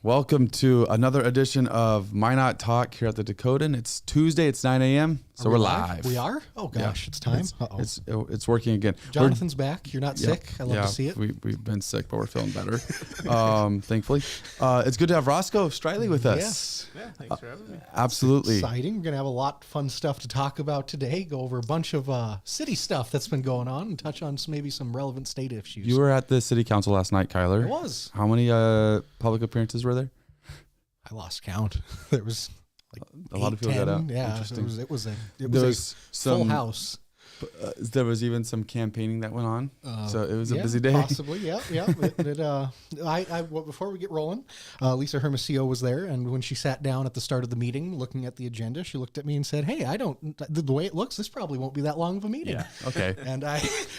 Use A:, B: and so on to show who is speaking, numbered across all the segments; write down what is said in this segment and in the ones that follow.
A: Welcome to another edition of Minot Talk here at the Dakotan. It's Tuesday, it's 9 a.m., so we're live.
B: We are? Oh gosh, it's time.
A: It's working again.
B: Jonathan's back. You're not sick. I love to see it.
A: We've been sick, but we're feeling better, thankfully. It's good to have Roscoe Streyle with us.
B: Yes.
C: Yeah, thanks for having me.
A: Absolutely.
B: It's exciting. We're going to have a lot of fun stuff to talk about today, go over a bunch of city stuff that's been going on and touch on maybe some relevant state issues.
A: You were at the City Council last night, Kyler.
B: I was.
A: How many public appearances were there?
B: I lost count. There was like
A: a lot of people got out.
B: Yeah,
A: Interesting.
B: it was a full house.
A: There was even some campaigning that went on, so it was a busy day.
B: Possibly, yeah. Before we get rolling, Lisa Hermosillo was there, and when she sat down at the start of the meeting, looking at the agenda, she looked at me and said, "Hey, the way it looks, this probably won't be that long of a meeting."
A: Yeah. Okay.
B: And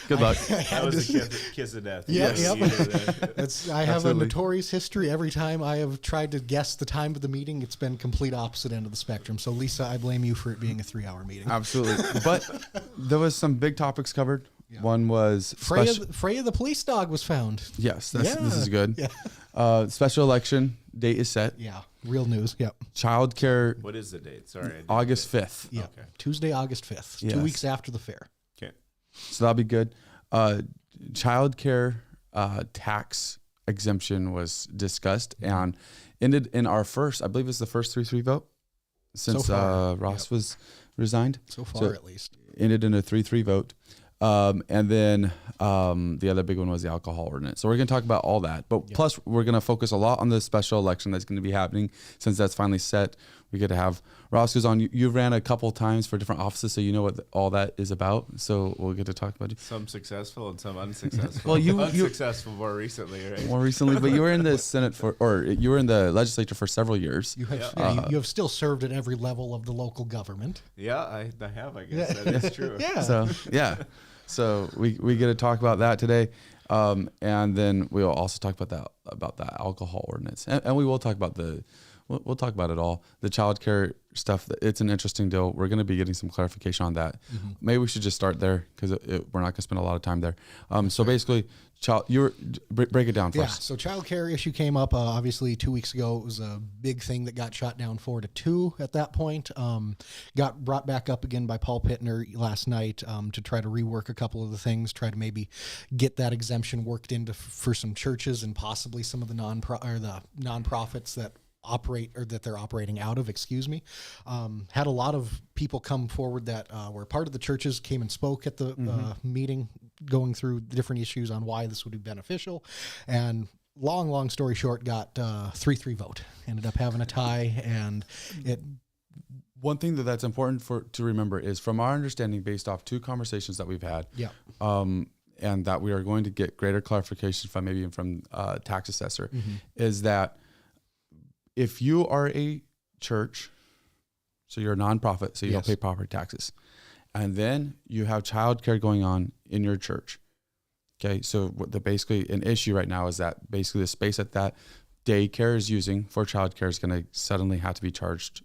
A: good luck.
C: That was a kiss of death.
B: Yeah.
C: Yes.
B: I have a notorious history. Every time I have tried to guess the time of the meeting, it's been complete opposite end of the spectrum. So, Lisa, I blame you for it being a 3-hour meeting.
A: Absolutely. But there was some big topics covered. Yeah. One was
B: Freya the police dog was found.
A: Yes, this is good.
B: Yeah.
A: Special election date is set.
B: Yeah, real news. Yep.
A: Childcare.
C: What is the date? Sorry.
A: August 5th.
B: Yeah. Okay. Tuesday, August 5th.
A: Yes.
B: 2 weeks after the fair.
C: Okay.
A: So that'll be good. Childcare tax exemption was discussed and ended in our first, I believe it's the first 3-3 vote since Ross was resigned.
B: So far, at least.
A: Ended in a 3-3 vote. And then the other big one was the alcohol ordinance. So we're going to talk about all that. But plus, we're going to focus a lot on the special election that's going to be happening since that's finally set. We get to have Roscoe's on. You ran a couple times for different offices, so you know what all that is about. So we'll get to talk about it.
C: Some successful and some unsuccessful.
A: Well, you
C: unsuccessful more recently, right?
A: More recently, but you were in the Senate you were in the legislature for several years.
B: You have you have still served at every level of the local government.
C: Yeah, I have. I guess that is true.
A: So we get to talk about that today, and then we'll also talk about that alcohol ordinance, and we will talk about we'll talk about it all. The childcare stuff, it's an interesting deal. We're going to be getting some clarification on that. Mm-hmm. Maybe we should just start there because we're not going to spend a lot of time there. Basically, break it down for us.
B: Yeah, so childcare issue came up obviously 2 weeks ago. It was a big thing that got shot down 4-2 at that point. Got brought back up again by Paul Pittner last night to try to rework a couple of the things, try to maybe get that exemption worked into for some churches and possibly some of the nonprofits that operate or that they're operating out of, had a lot of people come forward that were part of the churches, came and spoke at the meeting, going through different issues on why this would be beneficial. And long story short, got 3-3 vote, ended up having a tie. And
A: one thing that's important to remember is, from our understanding, based off 2 conversations that we've had, and that we are going to get greater clarification from maybe even from tax assessor, is that if you are a church, so you're a nonprofit, so you don't pay property taxes, and then you have childcare going on in your church, okay, so basically an issue right now is that basically the space that daycare is using for childcare is going to suddenly have to be charged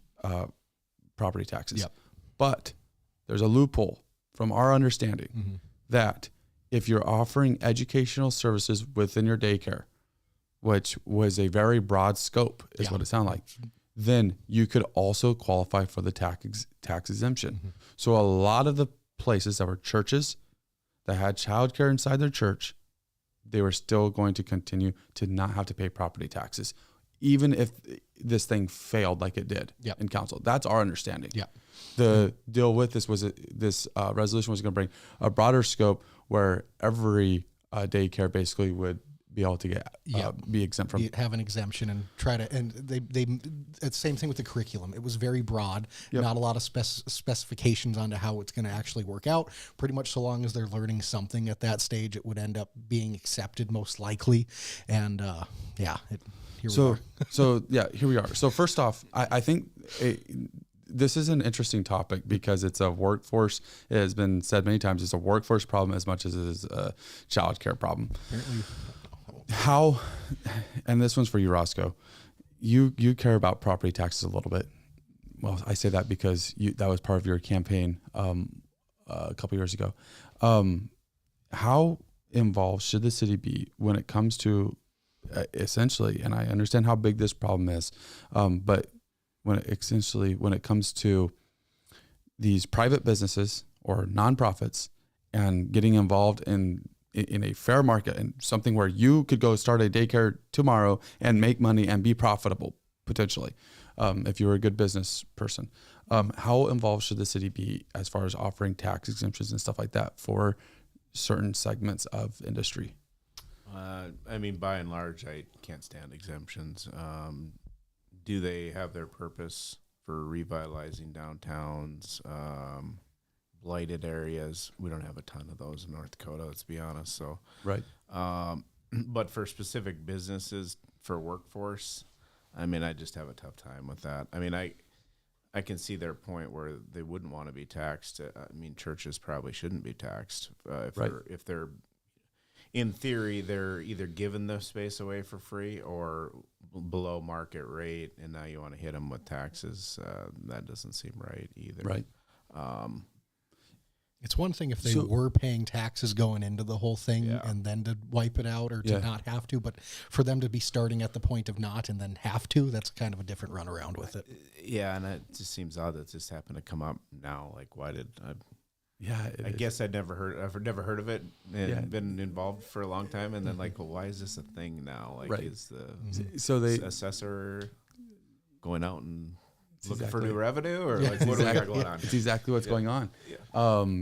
A: property taxes. Yep. But there's a loophole from our understanding that if you're offering educational services within your daycare, which was a very broad scope, is what it sounded like, then you could also qualify for the tax exemption. So a lot of the places that were churches that had childcare inside their church, they were still going to continue to not have to pay property taxes, even if this thing failed like it did in council. That's our understanding. Yeah. The deal with this was this resolution was going to bring a broader scope where every daycare basically would be able to get be exempt from,
B: have an exemption and try to, and they it's the same thing with the curriculum. It was very broad, not a lot of specifications onto how it's going to actually work out. Pretty much, so long as they're learning something at that stage, it would end up being accepted most likely. And here we are. So first off, I think this is an interesting topic because it's a workforce. It has been said many times, it's a workforce problem as much as it is a childcare problem. Apparently. How, and this one's for you, Roscoe, you care about property taxes a little bit. Well, I say that because that was part of your campaign a couple years ago. How involved should the city be when it comes to
A: essentially, and I understand how big this problem is, but when it comes to these private businesses or nonprofits and getting involved in a fair market and something where you could go start a daycare tomorrow and make money and be profitable potentially, if you were a good business person, how involved should the city be as far as offering tax exemptions and stuff like that for certain segments of industry?
C: I mean, by and large, I can't stand exemptions. Do they have their purpose for revitalizing downtowns, blighted areas? We don't have a ton of those in North Dakota, let's be honest. So,
A: right.
C: But for specific businesses, for workforce, I mean, I just have a tough time with that. I mean, I can see their point where they wouldn't want to be taxed. I mean, churches probably shouldn't be taxed if they're in theory, they're either giving the space away for free or below market rate, and now you want to hit them with taxes. That doesn't seem right either.
A: Right.
B: It's one thing if they were paying taxes going into the whole thing and then to wipe it out or to not have to, but for them to be starting at the point of not and then have to, that's kind of a different runaround with it.
C: Yeah, and it just seems odd that this happened to come up now. Like, why did I...
A: Yeah,
C: I guess I've never heard of it and been involved for a long time, and then like, well, why is this a thing now? Like, is the assessor going out and looking for new revenue, or like what do we got going on?
A: It's exactly what's going on. Yeah.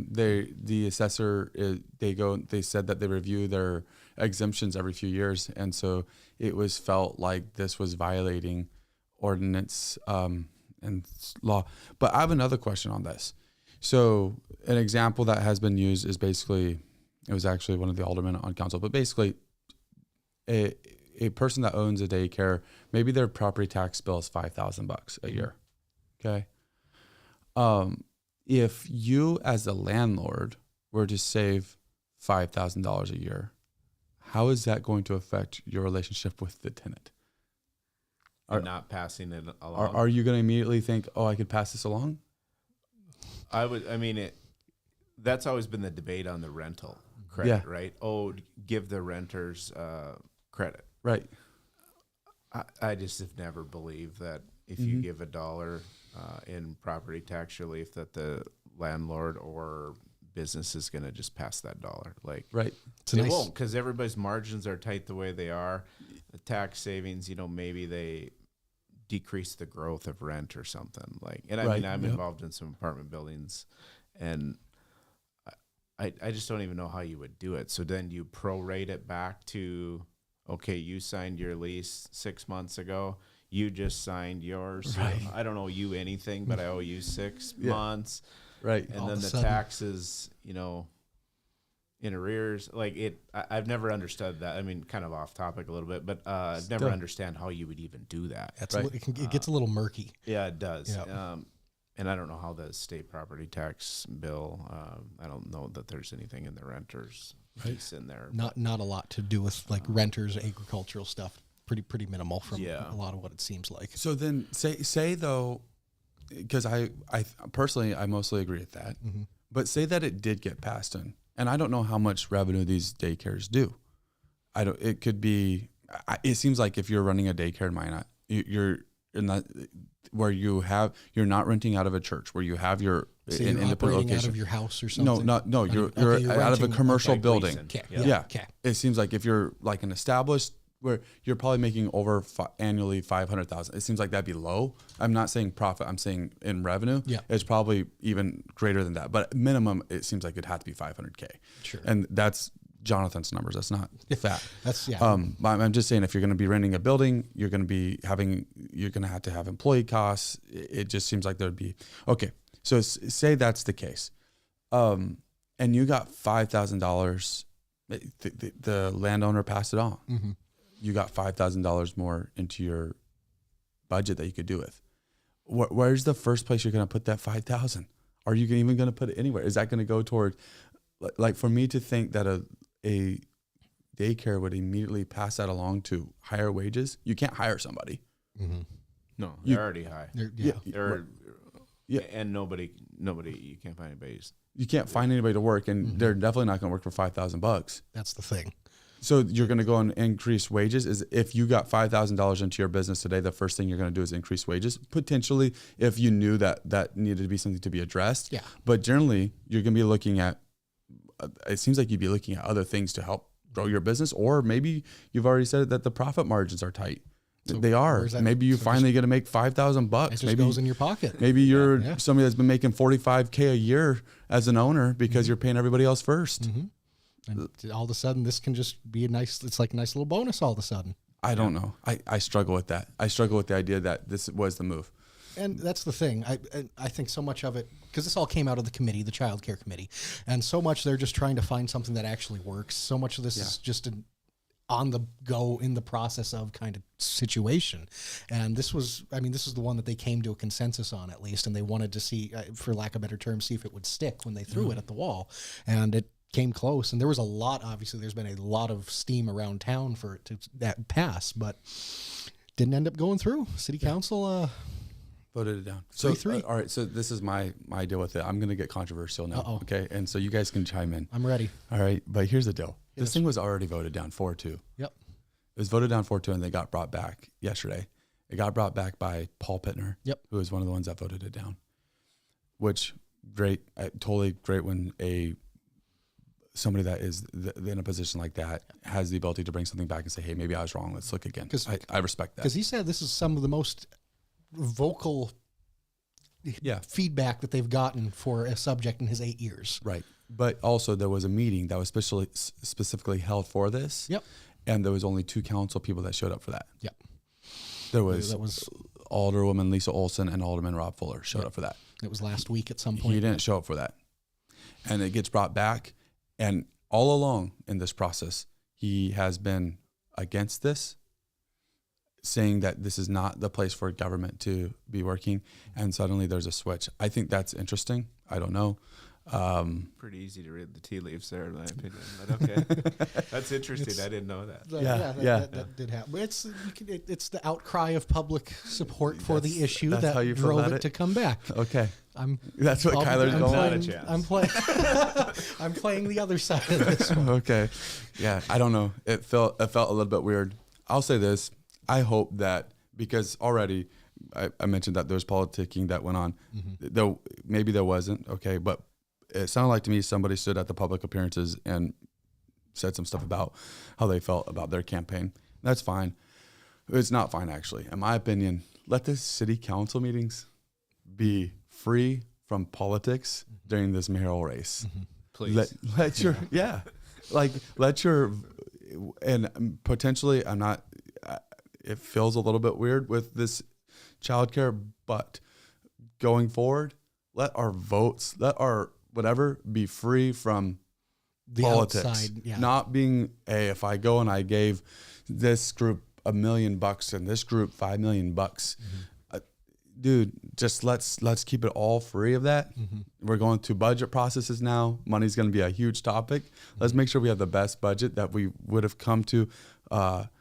A: The assessor they said that they review their exemptions every few years, and so it was felt like this was violating ordinance and law. But I have another question on this. So an example that has been used is basically, it was actually one of the aldermen on council, but basically a person that owns a daycare, maybe their property tax bill is $5,000 a year. Okay. If you as a landlord were to save $5,000 a year, how is that going to affect your relationship with the tenant?
C: Not passing it along.
A: Are you going to immediately think, oh, I could pass this along?
C: That's always been the debate on the rental credit, right? Oh, give the renters credit.
A: Right.
C: I just have never believed that if you give $1 in property tax relief, that the landlord or business is going to just pass that $1. Like,
A: right.
C: They won't, because everybody's margins are tight the way they are. The tax savings, maybe they decrease the growth of rent or something like. And I mean, I'm involved in some apartment buildings, and I just don't even know how you would do it. So then you prorate it back to, okay, you signed your lease 6 months ago. You just signed yours.
A: Right.
C: I don't owe you anything, but I owe you 6 months.
A: Right.
C: And then the taxes, in arrears. Like I've never understood that. I mean, kind of off topic a little bit, but I've never understand how you would even do that.
B: That's it gets a little murky.
C: Yeah, it does.
B: Yeah.
C: And I don't know how the state property tax bill. I don't know that there's anything in the renters piece in there.
B: Not a lot to do with like renters, agricultural stuff. Pretty minimal from a lot of what it seems like.
A: So then say though, because I personally I mostly agree with that. Mm-hmm. But say that it did get passed in, and I don't know how much revenue these daycares do. It could be. It seems like if you're running a daycare in Minot, you're in that where you're not renting out of a church, where you have your
B: an independent location out of your house or something.
A: No. You're out of a commercial building.
B: Okay.
A: Yeah. It seems like if you're like an established, where you're probably making over annually $500,000. It seems like that'd be low. I'm not saying profit. I'm saying in revenue. Yeah. It's probably even greater than that. But minimum, it seems like it'd have to be $500K. Sure. And that's Jonathan's numbers. That's not fact. I'm just saying if you're going to be renting a building, you're going to have to have employee costs. It just seems like there'd be okay. So say that's the case, and you got $5,000. The landowner passed it on. Mm-hmm. You got $5,000 more into your budget that you could do with. Where's the first place you're going to put that $5,000? Are you even going to put it anywhere? Is that going to go toward, like, for me to think that a daycare would immediately pass that along to higher wages? You can't hire somebody.
C: Mm-hmm. No, they're already high. And nobody. You can't find anybody.
A: You can't find anybody to work, and they're definitely not going to work for $5,000.
B: That's the thing.
A: So you're going to go and increase wages. Is if you got $5,000 into your business today, the first thing you're going to do is increase wages. Potentially, if you knew that needed to be something to be addressed.
B: Yeah.
A: But generally, you're going to be looking at. It seems like you'd be looking at other things to help grow your business, or maybe you've already said that the profit margins are tight. So they are. Maybe you finally get to make $5,000.
B: It just goes in your pocket.
A: Maybe you're somebody that's been making $45K a year as an owner because you're paying everybody else first.
B: And all of a sudden, this can just be it's like a nice little bonus all of a sudden.
A: I don't know. I struggle with that. I struggle with the idea that this was the move.
B: And that's the thing. I think so much of it, because this all came out of the committee, the Childcare committee, and so much they're just trying to find something that actually works. So much of this is just an on the go, in the process of kind of situation. And this is the one that they came to a consensus on, at least, and they wanted to see, for lack of a better term, see if it would stick when they threw it at the wall. And it came close, and there was obviously there's been a lot of steam around town for it to that pass, but didn't end up going through. City Council
A: voted it down. So
B: 3-3.
A: All right, so this is my deal with it. I'm going to get controversial now, okay? And so you guys can chime in.
B: I'm ready.
A: All right, but here's the deal. This thing was already voted down 4-2.
B: Yep.
A: It was voted down 4-2, and they got brought back yesterday. It got brought back by Paul Pittner, who was one of the ones that voted it down, which great, totally great when somebody that is in a position like that has the ability to bring something back and say, hey, maybe I was wrong. Let's look again. I respect that.
B: Because he said this is some of the most vocal feedback that they've gotten for a subject in his 8 years.
A: Right. But also there was a meeting that was specifically held for this.
B: Yep.
A: And there was only 2 council people that showed up for that.
B: Yep.
A: There was Alderwoman Lisa Olson and Alderman Rob Fuller showed up for that.
B: It was last week at some point.
A: He didn't show up for that. And it gets brought back. And all along in this process, he has been against this, saying that this is not the place for government to be working. And suddenly there's a switch. I think that's interesting. I don't know.
C: Pretty easy to read the tea leaves there, in my opinion. But okay, that's interesting. I didn't know that.
B: That did happen. It's the outcry of public support for the issue that drove it to come back.
A: Okay, that's what Kyler's going.
B: I'm playing the other side of this one.
A: Okay, yeah, I don't know. It felt a little bit weird. I'll say this: I hope that, because already I mentioned that there was politicking that went on, though maybe there wasn't. Okay, but it sounded like to me somebody stood at the public appearances and said some stuff about how they felt about their campaign. That's fine. It's not fine, actually. In my opinion, let the city council meetings be free from politics during this mayoral race.
C: Please.
A: Let your, and potentially it feels a little bit weird with this childcare, but going forward, let our votes, let our whatever be free from the politics. Outside, not being if I go and I gave this group $1 million and this group $5 million, dude, just let's keep it all free of that. We're going through budget processes now. Money's going to be a huge topic. Let's make sure we have the best budget that we would have come to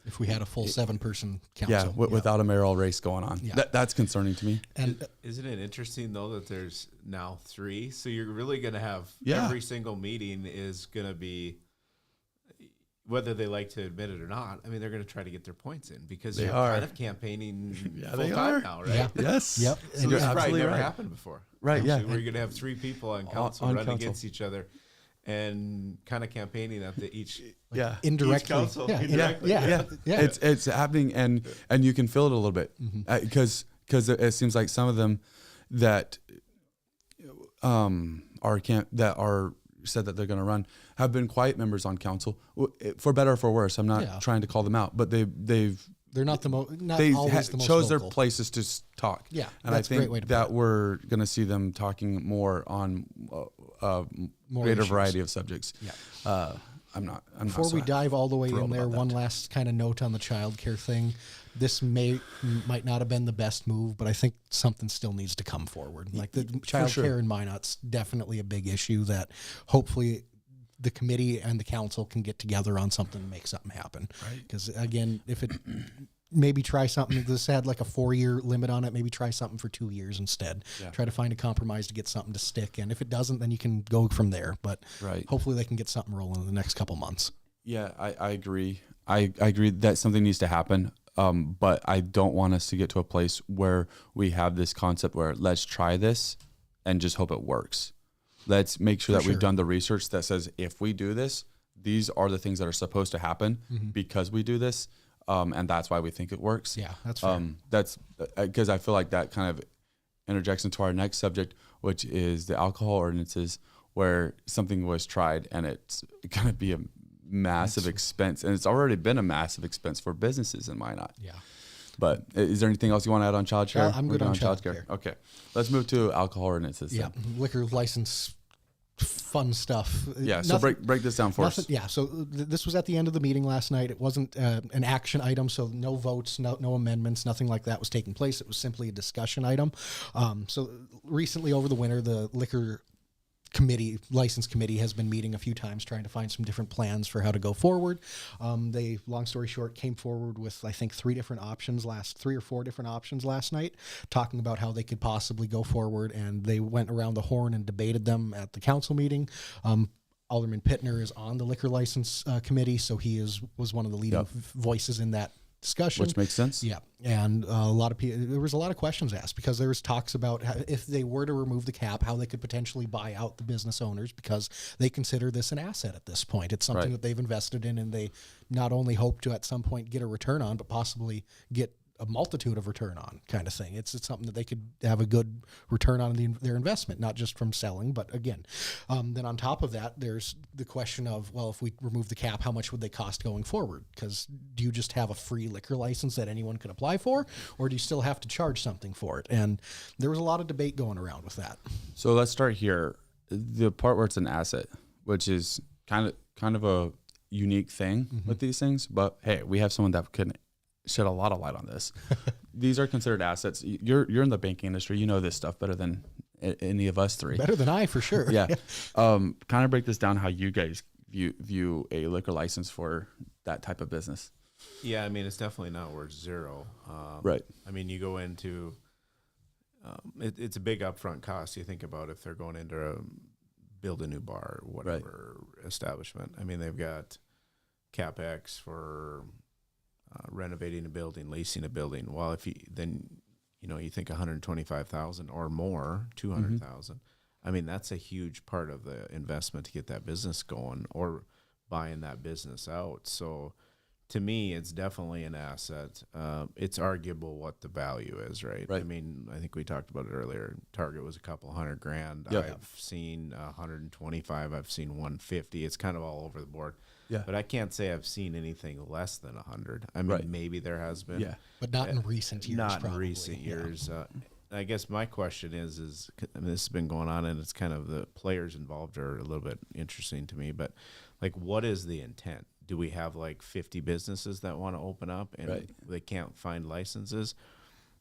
B: if we had a full 7-person council.
A: Without a mayoral race going on. That's concerning to me.
C: And isn't it interesting though that there's now 3? So you're really going to have every single meeting is going to be, whether they like to admit it or not. I mean, they're going to try to get their points in because you're kind of campaigning full time now, right?
B: Yeah.
A: Yes.
B: Yep.
C: So this probably never happened before.
A: Right.
C: Actually, where you're going to have 3 people on council running against each other and kind of campaigning at each
B: indirectly.
C: Each council.
A: It's happening, and you can feel it a little bit because it seems like some of them that are said that they're going to run have been quiet members on council, for better or for worse. I'm not trying to call them out, but they're not the most. They chose their places to talk.
B: Yeah,
A: and I think that we're going to see them talking more on greater variety of subjects.
B: Yeah. Before we dive all the way in there, one last kind of note on the childcare thing. This might not have been the best move, but I think something still needs to come forward. Like the childcare in Minot's definitely a big issue that hopefully the committee and the council can get together on something and make something happen. Because again, if it maybe try something, this had like a 4-year limit on it, maybe try something for 2 years instead. Try to find a compromise to get something to stick. And if it doesn't, then you can go from there. But hopefully they can get something rolling in the next couple months.
A: Yeah, I agree. I agree that something needs to happen. But I don't want us to get to a place where we have this concept where let's try this and just hope it works. Let's make sure that we've done the research that says if we do this, these are the things that are supposed to happen because we do this. And that's why we think it works.
B: Yeah, that's fair.
A: That's because I feel like that kind of interjects into our next subject, which is the alcohol ordinances, where something was tried and it's going to be a massive expense. And it's already been a massive expense for businesses in Minot.
B: Yeah.
A: But is there anything else you want to add on childcare?
B: I'm good on childcare.
A: Okay. Let's move to alcohol ordinances.
B: Yeah. Liquor license, fun stuff.
A: Yeah. So break this down for us.
B: Yeah. So this was at the end of the meeting last night. It wasn't an action item. So no votes, no amendments, nothing like that was taking place. It was simply a discussion item. So recently over the winter, the license committee has been meeting a few times trying to find some different plans for how to go forward. They, long story short, came forward with, I think, 3 or 4 different options last night, talking about how they could possibly go forward. And they went around the horn and debated them at the council meeting. Alderman Pittner is on the liquor license committee, so he was one of the leading voices in that discussion,
A: which makes sense.
B: Yeah, and there was a lot of questions asked because there was talks about how, if they were to remove the cap, how they could potentially buy out the business owners because they consider this an asset at this point. It's something that they've invested in, and they not only hope to at some point get a return on, but possibly get a multitude of return on kind of thing. It's something that they could have a good return on their investment, not just from selling, but again. Then on top of that, there's the question of, well, if we remove the cap, how much would they cost going forward? Because do you just have a free liquor license that anyone can apply for, or do you still have to charge something for it? And there was a lot of debate going around with that.
A: So let's start here. The part where it's an asset, which is kind of a unique thing with these things, but hey, we have someone that can shed a lot of light on this. These are considered assets. You're in the banking industry. You know this stuff better than any of us 3.
B: Better than I, for sure.
A: Yeah. Kind of break this down how you guys view a liquor license for that type of business.
C: Yeah, I mean, it's definitely not worth zero.
A: Right.
C: I mean, you go into it's a big upfront cost. You think about if they're going into build a new bar or whatever establishment. I mean, they've got CapEx for renovating a building, leasing a building. Well, if you think 125,000 or more, 200,000. I mean, that's a huge part of the investment to get that business going or buying that business out. So to me, it's definitely an asset. It's arguable what the value is, right? I mean, I think we talked about it earlier. Target was a couple $100,000.
A: Yep.
C: I've seen 125. I've seen 150. It's kind of all over the board.
A: Yeah.
C: But I can't say I've seen anything less than 100. I mean, maybe there has been.
A: Yeah.
B: But not in recent years.
C: Not
B: probably.
C: in recent years. I guess my question is I mean, this has been going on, and it's kind of the players involved are a little bit interesting to me. But like, what is the intent? Do we have like 50 businesses that want to open up and they can't find licenses?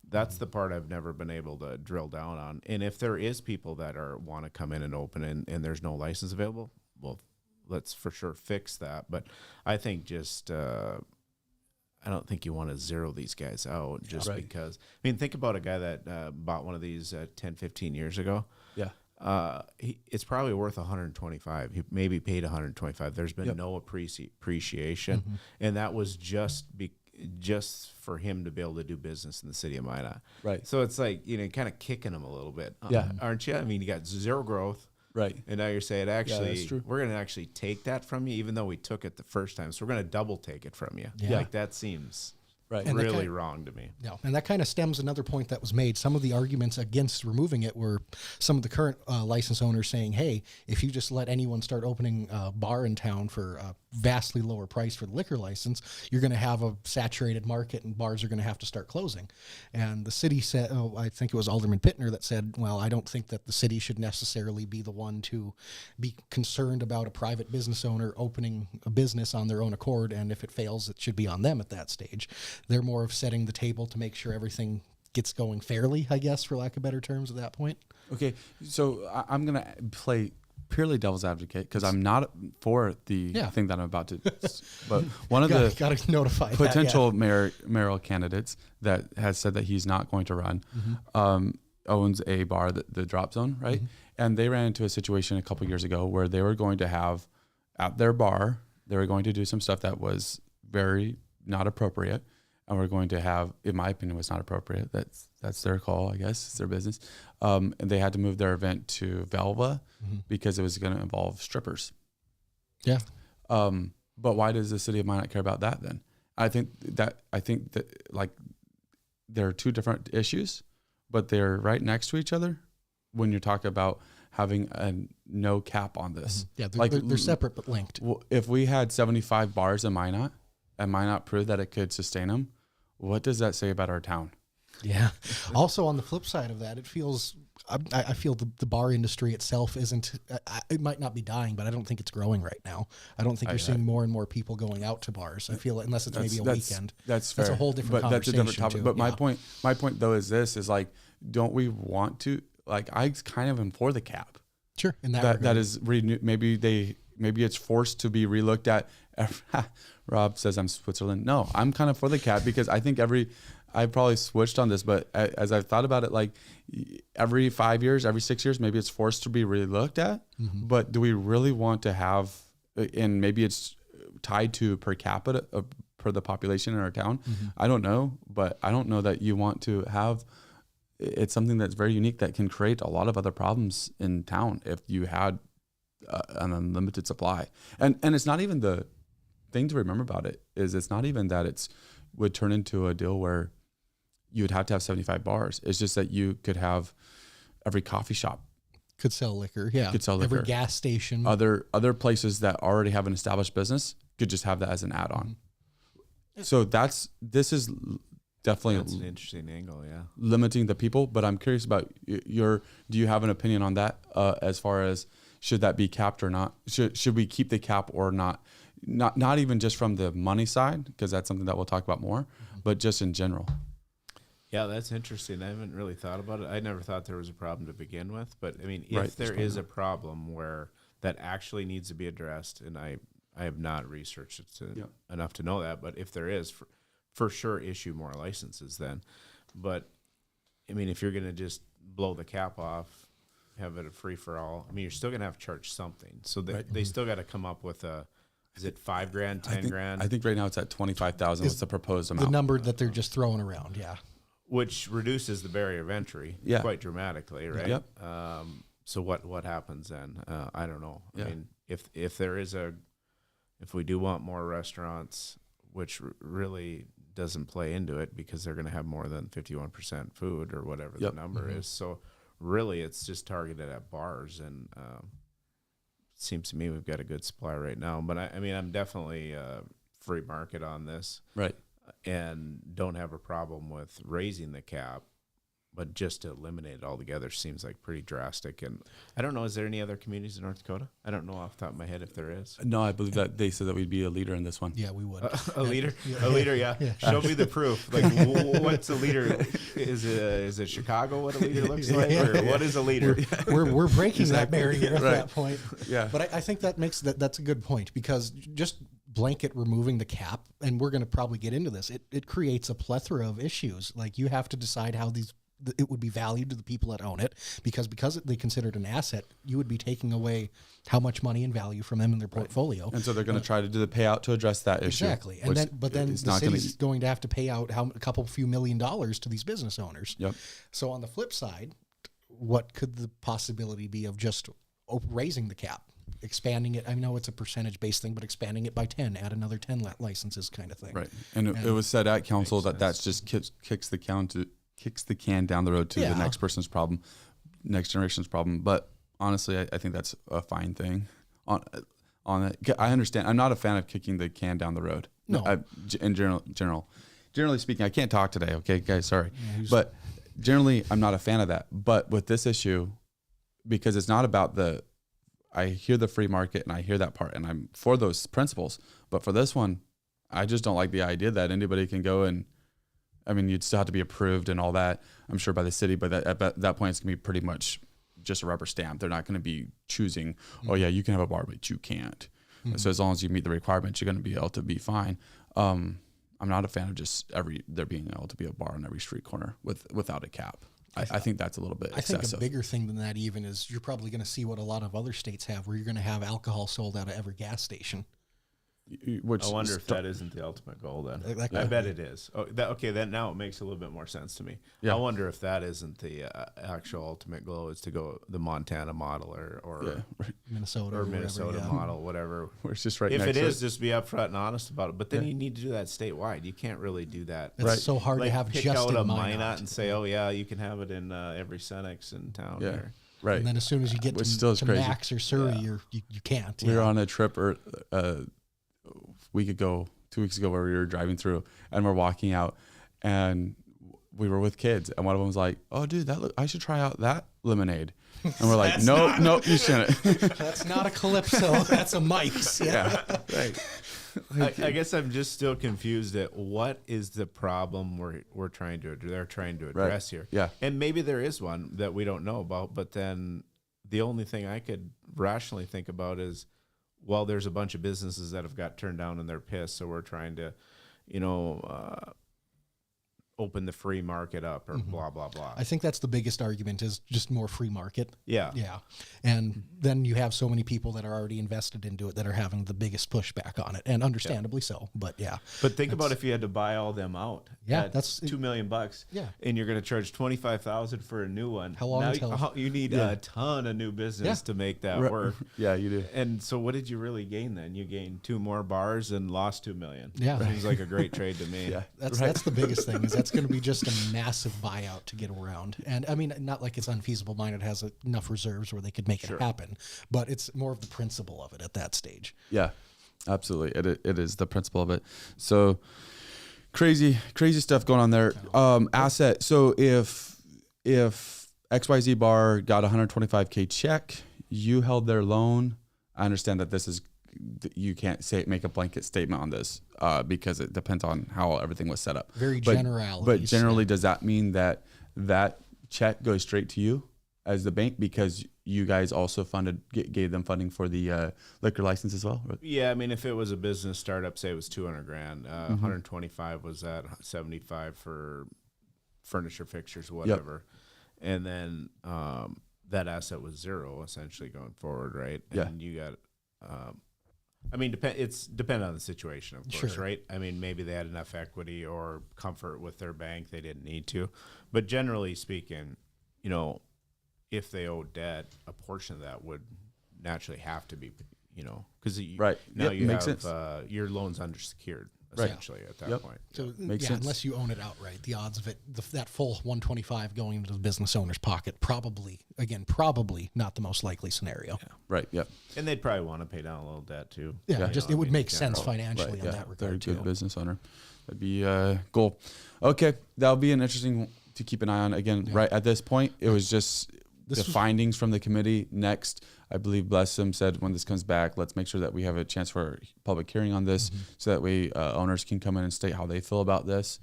C: That's the part I've never been able to drill down on. And if there is people that want to come in and open and there's no license available, well, let's for sure fix that. But I think just I don't think you want to zero these guys out just because. I mean, think about a guy that bought one of these 10, 15 years ago. Yeah. It's probably worth 125. He maybe paid 125. There's been no appreciation, and that was just for him to be able to do business in the city of Minot. Right. So it's like, kind of kicking him a little bit. Aren't you? I mean, you got zero growth. Right. And now you're saying, actually, we're going to actually take that from you, even though we took it the first time. So we're going to double take it from you. Yeah. Like, that seems really wrong to me.
B: Yeah. And that kind of stems another point that was made. Some of the arguments against removing it were some of the current license owners saying, hey, if you just let anyone start opening a bar in town for a vastly lower price for the liquor license, you're going to have a saturated market and bars are going to have to start closing. And the city said, I think it was Alderman Pittner that said, well, I don't think that the city should necessarily be the one to be concerned about a private business owner opening a business on their own accord. And if it fails, it should be on them at that stage. They're more of setting the table to make sure everything gets going fairly, I guess, for lack of better terms at that point.
A: Okay, so I'm going to play purely devil's advocate because I'm not for the thing that I'm about to. But one of the
B: gotta notify
A: potential mayoral candidates that has said that he's not going to run owns a bar, the Drop Zone, right? And they ran into a situation a couple years ago where they were going to have at their bar They were going to do some stuff that was very not appropriate, and we're going to have, in my opinion, was not appropriate. That's their call, I guess. It's their business. And they had to move their event to Velva because it was going to involve strippers.
B: Yeah.
A: But why does the city of Minot care about that then? I think that like there are two different issues, but they're right next to each other when you talk about having a no cap on this.
B: Yeah, they're separate but linked.
A: If we had 75 bars in Minot and Minot proved that it could sustain them, what does that say about our town?
B: Yeah. Also, on the flip side of that, it feels, I feel the bar industry itself isn't, it might not be dying, but I don't think it's growing right now. I don't think you're seeing more and more people going out to bars. I feel, unless it's maybe a weekend.
A: That's fair.
B: That's a whole different conversation.
A: That's a different topic. But my point though is this, is like, don't we want to, like, I kind of am for the cap.
B: Sure. In that
A: is maybe it's forced to be relooked at. Rob says I'm Switzerland. No, I'm kind of for the cap because I think I've probably switched on this, but as I've thought about it, like every 5 years, every 6 years, maybe it's forced to be relooked at. But do we really want to have, and maybe it's tied to per capita, per the population in our town. I don't know, but I don't know that you want to have, it's something that's very unique that can create a lot of other problems in town if you had an unlimited supply. And it's not even, the thing to remember about it is it's not even that it's would turn into a deal where you would have to have 75 bars. It's just that you could have every coffee shop
B: could sell liquor. Yeah.
A: Could sell liquor.
B: Every gas station.
A: Other places that already have an established business could just have that as an add-on. So this is definitely
C: that's an interesting angle. Yeah.
A: Limiting the people, but I'm curious about do you have an opinion on that as far as should that be capped or not? Should we keep the cap or not? Not even just from the money side, because that's something that we'll talk about more, but just in general.
C: Yeah, that's interesting. I haven't really thought about it. I never thought there was a problem to begin with, but I mean, if there is a problem where that actually needs to be addressed, and I have not researched it enough to know that, but if there is, for sure issue more licenses then. But I mean, if you're going to just blow the cap off, have it a free for all, I mean, you're still going to have to charge something. So they still got to come up with is it $5,000, $10,000?
A: I think right now it's at 25,000. What's the proposed amount?
B: The number that they're just throwing around, yeah.
C: Which reduces the barrier of entry quite dramatically, right?
A: Yep.
C: So what happens then? I don't know. I mean, if there is if we do want more restaurants, which really doesn't play into it because they're going to have more than 51% food or whatever the number is. So really, it's just targeted at bars and. Seems to me we've got a good supply right now, but I mean, I'm definitely free market on this,
A: right?
C: And don't have a problem with raising the cap, but just to eliminate it altogether seems like pretty drastic. And I don't know, is there any other communities in North Dakota? I don't know off the top of my head if there is.
A: No, I believe that they said that we'd be a leader in this one.
B: Yeah, we would.
C: A leader? A leader, yeah. Show me the proof. Like, what's a leader? Is it Chicago what a leader looks like? Or what is a leader?
B: We're breaking that barrier at that point.
A: Yeah.
B: But I think that's a good point, because just blanket removing the cap, and we're going to probably get into this, it creates a plethora of issues. Like, you have to decide how it would be valued to the people that own it, because they consider it an asset, you would be taking away how much money and value from them in their portfolio.
A: And so they're going to try to do the payout to address that issue.
B: Exactly. And then the city's going to have to pay out a few $1 million to these business owners.
A: Yep.
B: So on the flip side, what could the possibility be of just raising the cap? Expanding it, I know it's a percentage-based thing, but expanding it by 10, add another 10 licenses kind of thing.
A: Right. And it was said at council that's just kicks the can down the road to the next person's problem, next generation's problem. But honestly, I think that's a fine thing on it. I understand. I'm not a fan of kicking the can down the road.
B: No.
A: Generally speaking, I can't talk today. Okay, guys, sorry. But generally, I'm not a fan of that. But with this issue, because it's not about I hear the free market and I hear that part and I'm for those principles. But for this one, I just don't like the idea that anybody can go and, I mean, you'd still have to be approved and all that, I'm sure, by the city, but at that point, it's going to be pretty much just a rubber stamp. They're not going to be choosing, oh yeah, you can have a bar, but you can't. So as long as you meet the requirements, you're going to be able to be fine. I'm not a fan of just there being able to be a bar on every street corner without a cap. I think that's a little bit excessive.
B: I think a bigger thing than that even is you're probably going to see what a lot of other states have, where you're going to have alcohol sold out of every gas station.
A: which
C: I wonder if that isn't the ultimate goal then. I bet it is. Okay, then now it makes a little bit more sense to me. Yeah. I wonder if that isn't the actual ultimate goal, is to go the Montana model or
B: Minnesota
C: model, whatever.
A: Where it's just right
C: if
A: next
C: it
A: to
C: is, just be upfront and honest about it. But then you need to do that statewide. You can't really do that.
B: It's so hard to have
C: pick
B: just
C: out
B: in
C: a
B: Minot
C: and say, oh yeah, you can have it in every Cenex in town.
A: Yeah.
C: Here.
A: Right.
B: And then as soon as you get to Max or Surrey, you can't.
A: We were on a trip week ago, 2 weeks ago, where we were driving through and we're walking out and we were with kids and one of them was like, oh dude, I should try out that lemonade. And we're like, no, you shouldn't.
B: That's not a Calypso. That's a Mike's. Yeah.
A: Right.
C: I guess I'm just still confused at what is the problem they're trying to address here.
A: Yeah.
C: And maybe there is one that we don't know about, but then the only thing I could rationally think about is, well, there's a bunch of businesses that have got turned down and they're pissed, so we're trying to, open the free market up or blah, blah, blah.
B: I think that's the biggest argument, is just more free market.
C: Yeah.
B: Yeah. And then you have so many people that are already invested into it that are having the biggest pushback on it, and understandably so. But yeah.
C: But think about if you had to buy all them out.
B: Yeah. That's
C: $2 million.
B: Yeah.
C: And you're going to charge $25,000 for a new one.
B: How long until
C: you need a ton of new business to make that work.
A: Yeah, you do.
C: And so what did you really gain then? You gained 2 more bars and lost $2 million.
B: Yeah.
C: Seems like a great trade to me.
A: Yeah.
B: That's the biggest thing, is that's going to be just a massive buyout to get around. And I mean, not like it's unfeasible. Minot has enough reserves where they could make it happen, but it's more of the principle of it at that stage.
A: Yeah, absolutely. It is the principle of it. So crazy stuff going on there. Asset. So if XYZ bar got a $125K check, you held their loan. I understand that this is, you can't make a blanket statement on this because it depends on how everything was set up.
B: Generalities.
A: But generally, does that mean that check goes straight to you as the bank because you guys also gave them funding for the liquor license as well?
C: Yeah, I mean, if it was a business startup, say it was $200,000, 125 was that, 75 for furniture, fixtures, whatever, and then that asset was zero essentially going forward, right? And you got. I mean, it's dependent on the situation, of course, right? I mean, maybe they had enough equity or comfort with their bank, they didn't need to. But generally speaking, if they owe debt, a portion of that would naturally have to be, because now you have your loan's undersecured essentially at that point.
B: So unless you own it outright, the odds of it, that full 125 going into the business owner's pocket, probably not the most likely scenario.
C: Yeah.
A: Right. Yep.
C: And they'd probably want to pay down a little debt too.
B: Yeah. It would make sense financially in that regard.
A: They're a good business owner. That'd be a goal. Okay. That'll be an interesting to keep an eye on. Again, right at this point, it was just findings from the committee. Next, I believe Blessum said when this comes back, let's make sure that we have a chance for a public hearing on this so that way owners can come in and state how they feel about this.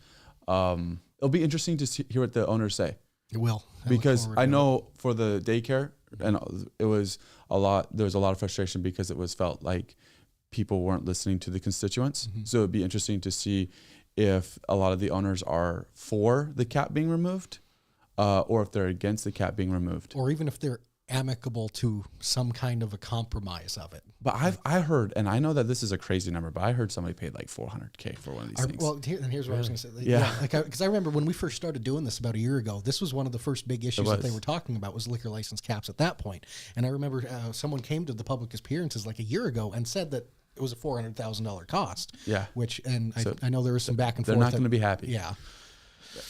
A: It'll be interesting to hear what the owners say.
B: It will.
A: Because I know for the daycare, and there was a lot of frustration because it was felt like people weren't listening to the constituents. So it'd be interesting to see if a lot of the owners are for the cap being removed or if they're against the cap being removed.
B: Or even if they're amicable to some kind of a compromise of it.
A: But I heard, and I know that this is a crazy number, but I heard somebody paid like $400K for one of these things.
B: Well, here's what I was going to say. Because I remember when we first started doing this about a year ago, this was one of the first big issues that they were talking about was liquor license caps at that point. And I remember someone came to the public appearances like a year ago and said that it was a $400,000 cost.
A: Yeah.
B: I know there was some back and forth.
A: They're not going to be happy.
B: Yeah.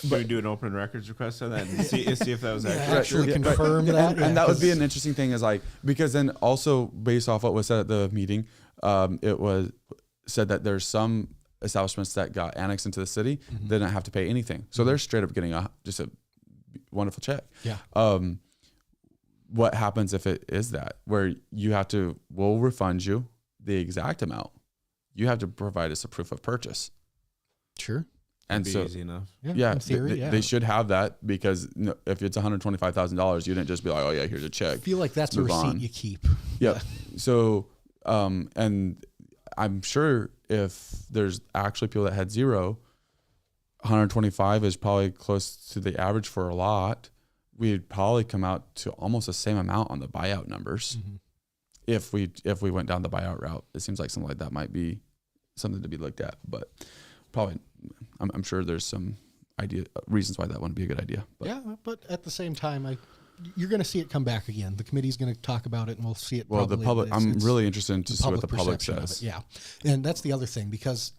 C: But we do an open records request on that and see if that was
B: actually confirm that.
A: And that would be an interesting thing is because then also based off what was said at the meeting, it was said that there's some establishments that got annexed into the city, they didn't have to pay anything. So they're straight up getting just a wonderful check.
B: Yeah.
A: What happens if it is that where we'll refund you the exact amount. You have to provide us a proof of purchase.
B: Sure.
A: And so,
C: easy enough.
A: Yeah, in theory, they should have that because if it's $125,000, you didn't just be like, oh yeah, here's a check.
B: I feel like that's a receipt you keep.
A: Yeah. So, and I'm sure if there's actually people that had zero, 125 is probably close to the average for a lot. We'd probably come out to almost the same amount on the buyout numbers. If we went down the buyout route. It seems like something like that might be something to be looked at. But probably, I'm sure there's some reasons why that wouldn't be a good idea. But.
B: Yeah, but at the same time, you're going to see it come back again. The committee's going to talk about it, and we'll see it.
A: Well, the public. I'm really interested to see what the public says.
B: Yeah, and that's the other thing, because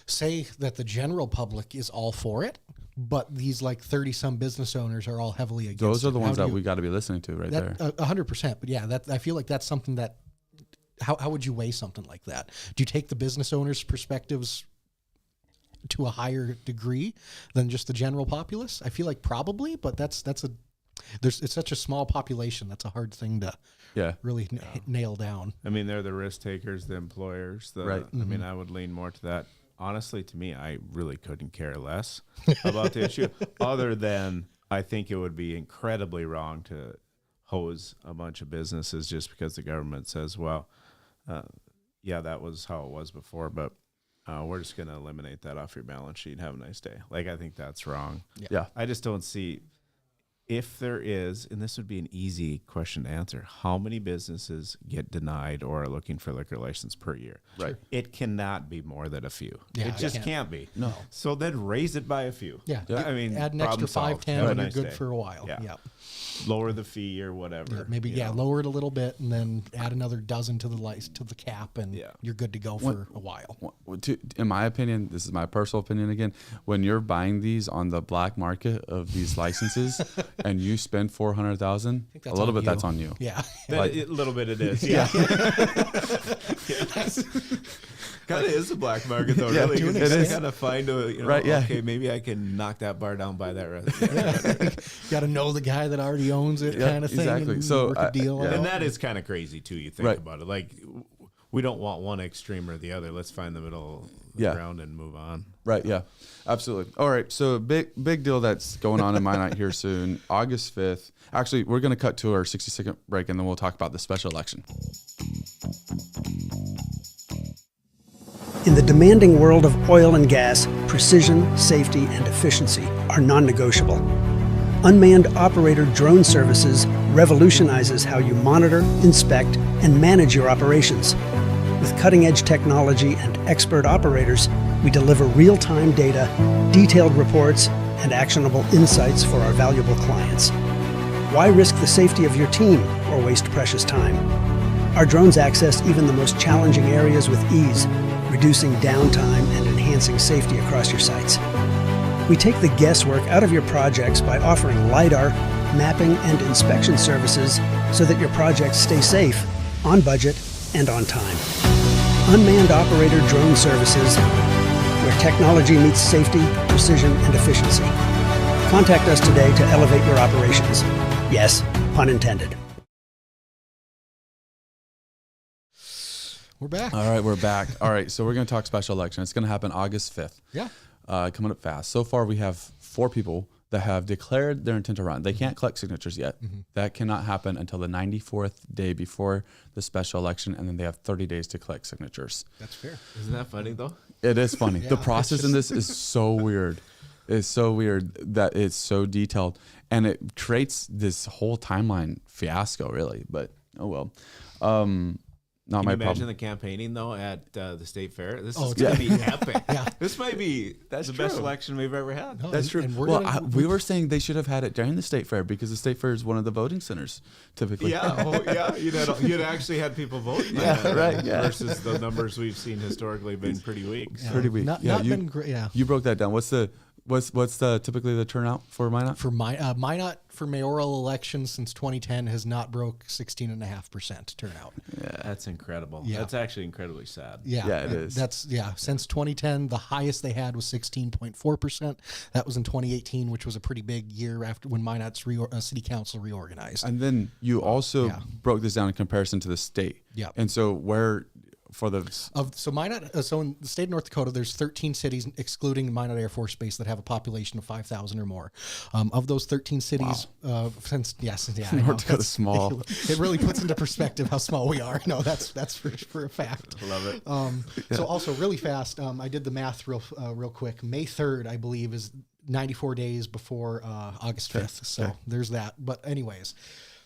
B: say that the general public is all for it, but these like 30-some business owners are all heavily against it.
A: Those are the ones that we got to be listening to there.
B: 100%. But yeah, I feel like that's something that. How would you weigh something like that? Do you take the business owners' perspectives to a higher degree than just the general populace? I feel like probably, but it's such a small population. That's a hard thing to really nail down.
C: I mean, they're the risk takers, the employers.
A: Right.
C: I mean, I would lean more to that. Honestly, to me, I really couldn't care less about the issue, other than I think it would be incredibly wrong to hose a bunch of businesses just because the government says, well, that was how it was before, but we're just going to eliminate that off your balance sheet. Have a nice day. Like, I think that's wrong.
A: Yeah.
C: I just don't see, if there is, and this would be an easy question to answer, how many businesses get denied or are looking for liquor license per year?
A: Right.
C: It cannot be more than a few.
B: Yeah,
C: it just can't be.
B: No.
C: So then raise it by a few.
B: Yeah.
C: I mean,
B: add an extra 5-10 and you're good for a while.
C: Yeah. Lower the fee or whatever.
B: Yeah, maybe lower it a little bit and then add another dozen to the cap, and you're good to go for a while.
A: In my opinion, this is my personal opinion again, when you're buying these on the black market of these licenses and you spend $400,000, a little bit that's on you.
B: Yeah.
C: A little bit it is. Yeah. Kind of is the black market though, really.
A: It is.
C: Kind of find okay, maybe I can knock that bar down by that restaurant.
B: Got to know the guy that already owns it, kind of thing.
A: Exactly.
B: And
A: so
B: work a deal out.
C: And that is kind of crazy too. You think about it, like we don't want one extreme or the other. Let's find the middle ground and move on.
A: Right. Yeah. Absolutely. All right. So big deal that's going on in Minot here soon, August 5th. Actually, we're going to cut to our 60-second break, and then we'll talk about the special election.
D: In the demanding world of oil and gas, precision, safety, and efficiency are non-negotiable. Unmanned operator drone services revolutionizes how you monitor, inspect, and manage your operations. With cutting-edge technology and expert operators, we deliver real-time data, detailed reports, and actionable insights for our valuable clients. Why risk the safety of your team or waste precious time? Our drones access even the most challenging areas with ease, reducing downtime and enhancing safety across your sites. We take the guesswork out of your projects by offering LiDAR, mapping, and inspection services so that your projects stay safe, on budget, and on time. Unmanned operator drone services, where technology meets safety, precision, and efficiency. Contact us today to elevate your operations. Yes, pun intended.
B: We're back.
A: All right, we're back. All right, so we're going to talk special election. It's going to happen August 5th.
B: Yeah.
A: Coming up fast. So far, we have 4 people that have declared their intent to run. They can't collect signatures yet. Mm-hmm. That cannot happen until the 94th day before the special election, and then they have 30 days to collect signatures.
B: That's fair.
C: Isn't that funny, though?
A: It is funny. The process in this is so weird. It's so weird that it's so detailed, and it creates this whole timeline fiasco, really. But, oh well. Not my problem.
C: Imagine the campaigning though at the state fair. This is going to be epic. This might be the best election we've ever had.
B: No,
A: that's true. We were saying they should have had it during the state fair because the state fair is one of the voting centers typically.
C: You'd actually had people voting. Versus the numbers we've seen historically been pretty weak.
A: So. Pretty weak.
B: Not been great. Yeah.
A: You broke that down. What's the typically the turnout for Minot?
B: For Minot for mayoral elections since 2010 has not broke 16.5% turnout.
C: Yeah, that's incredible.
B: Yeah.
C: That's actually incredibly sad.
B: Yeah,
A: it is.
B: Since 2010, the highest they had was 16.4%. That was in 2018, which was a pretty big year after when Minot's City Council reorganized.
A: And then you also broke this down in comparison to the state.
B: Yeah.
A: And so
B: Minot, so in the state of North Dakota, there's 13 cities, excluding Minot Air Force Base, that have a population of 5,000 or more. Of those 13 cities,
A: North Dakota's small.
B: It really puts into perspective how small we are. No, that's for a fact.
C: Love it.
B: So also really fast, I did the math real quick. May 3rd, I believe, is 94 days before August 5th. So there's that. But anyways.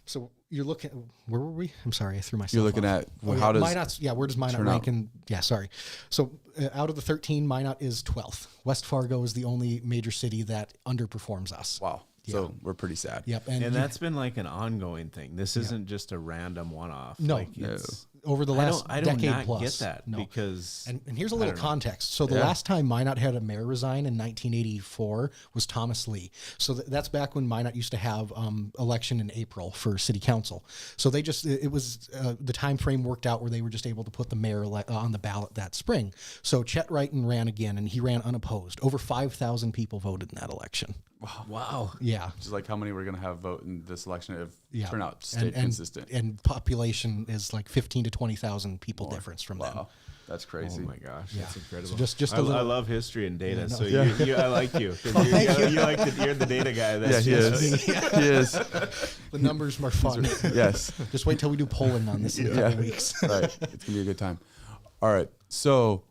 B: So you're looking, where were we? I'm sorry, I threw myself
A: You're looking
B: off.
A: at how does
B: Minot's, where does Minot rank in? Yeah, sorry. So out of the 13, Minot is 12th. West Fargo is the only major city that underperforms us.
A: Wow. So we're pretty sad.
B: Yep.
C: And that's been like an ongoing thing. This isn't just a random one-off.
B: No,
C: like it's,
B: over the last
C: I don't
B: decade
C: not
B: plus.
C: get that because
B: and here's a little context. So the last time Minot had a mayor resign in 1984 was Thomas Lee. So that's back when Minot used to have election in April for city council. So they just it was the time frame worked out where they were just able to put the mayor on the ballot that spring. So Chet Wrighton ran again, and he ran unopposed. Over 5,000 people voted in that election.
C: wow.
B: Yeah.
A: Just like how many we're going to have vote in this election if turnout stayed
B: and
A: consistent.
B: And population is like 15 to 20,000 people difference from them.
A: Wow. That's crazy.
C: Oh my gosh, that's incredible.
B: So just a little,
C: I love history and data,
B: no.
C: so you, I like you. 'Cause you're the data guy. That's
A: He is. He is.
B: the numbers are fun.
A: Yes.
B: Just wait till we do polling on this in a couple weeks.
A: Right. It's going to be a good time. All right. So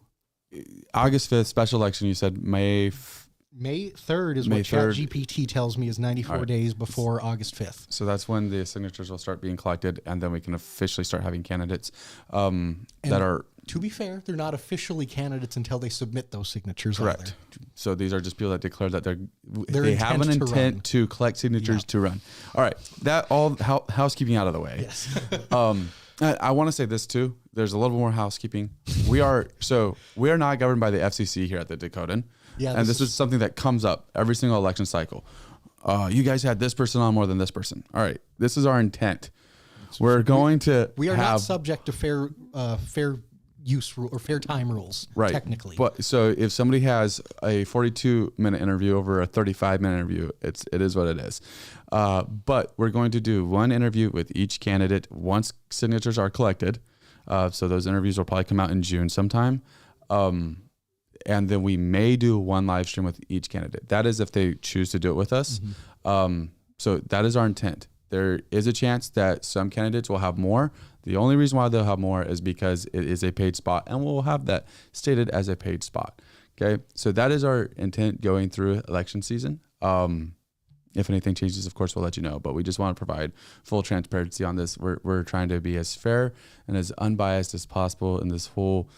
A: August 5th, special election, you said May
B: 3rd is
A: May
B: what
A: 3rd.
B: ChatGPT tells me is 94 days before August 5th.
A: So that's when the signatures will start being collected, and then we can officially start having candidates that are...
B: To be fair, they're not officially candidates until they submit those signatures.
A: Correct.
B: Either.
A: So these are just people that declare that they
B: Their
A: have an
B: intent to
A: intent
B: run.
A: to collect signatures to run. All right. That all housekeeping out of the way.
B: Yes.
A: I want to say this too. There's a little more housekeeping. We are not governed by the FCC here at the Dakotan.
B: Yeah,
A: and this is something that comes up every single election cycle. You guys had this person on more than this person. All right. This is our intent. We're going to
B: We are
A: have,
B: not subject to fair use rule or fair time rules,
A: right.
B: technically.
A: But so if somebody has a 42-minute interview over a 35-minute interview, it is what it is. But we're going to do one interview with each candidate once signatures are collected. So those interviews will probably come out in June sometime. And then we may do one live stream with each candidate. That is if they choose to do it with us. Mm-hmm. So that is our intent. There is a chance that some candidates will have more. The only reason why they'll have more is because it is a paid spot, and we'll have that stated as a paid spot. Okay, so that is our intent going through election season. If anything changes, of course, we'll let you know. But we just want to provide full transparency on this. We're trying to be as fair and as unbiased as possible in this whole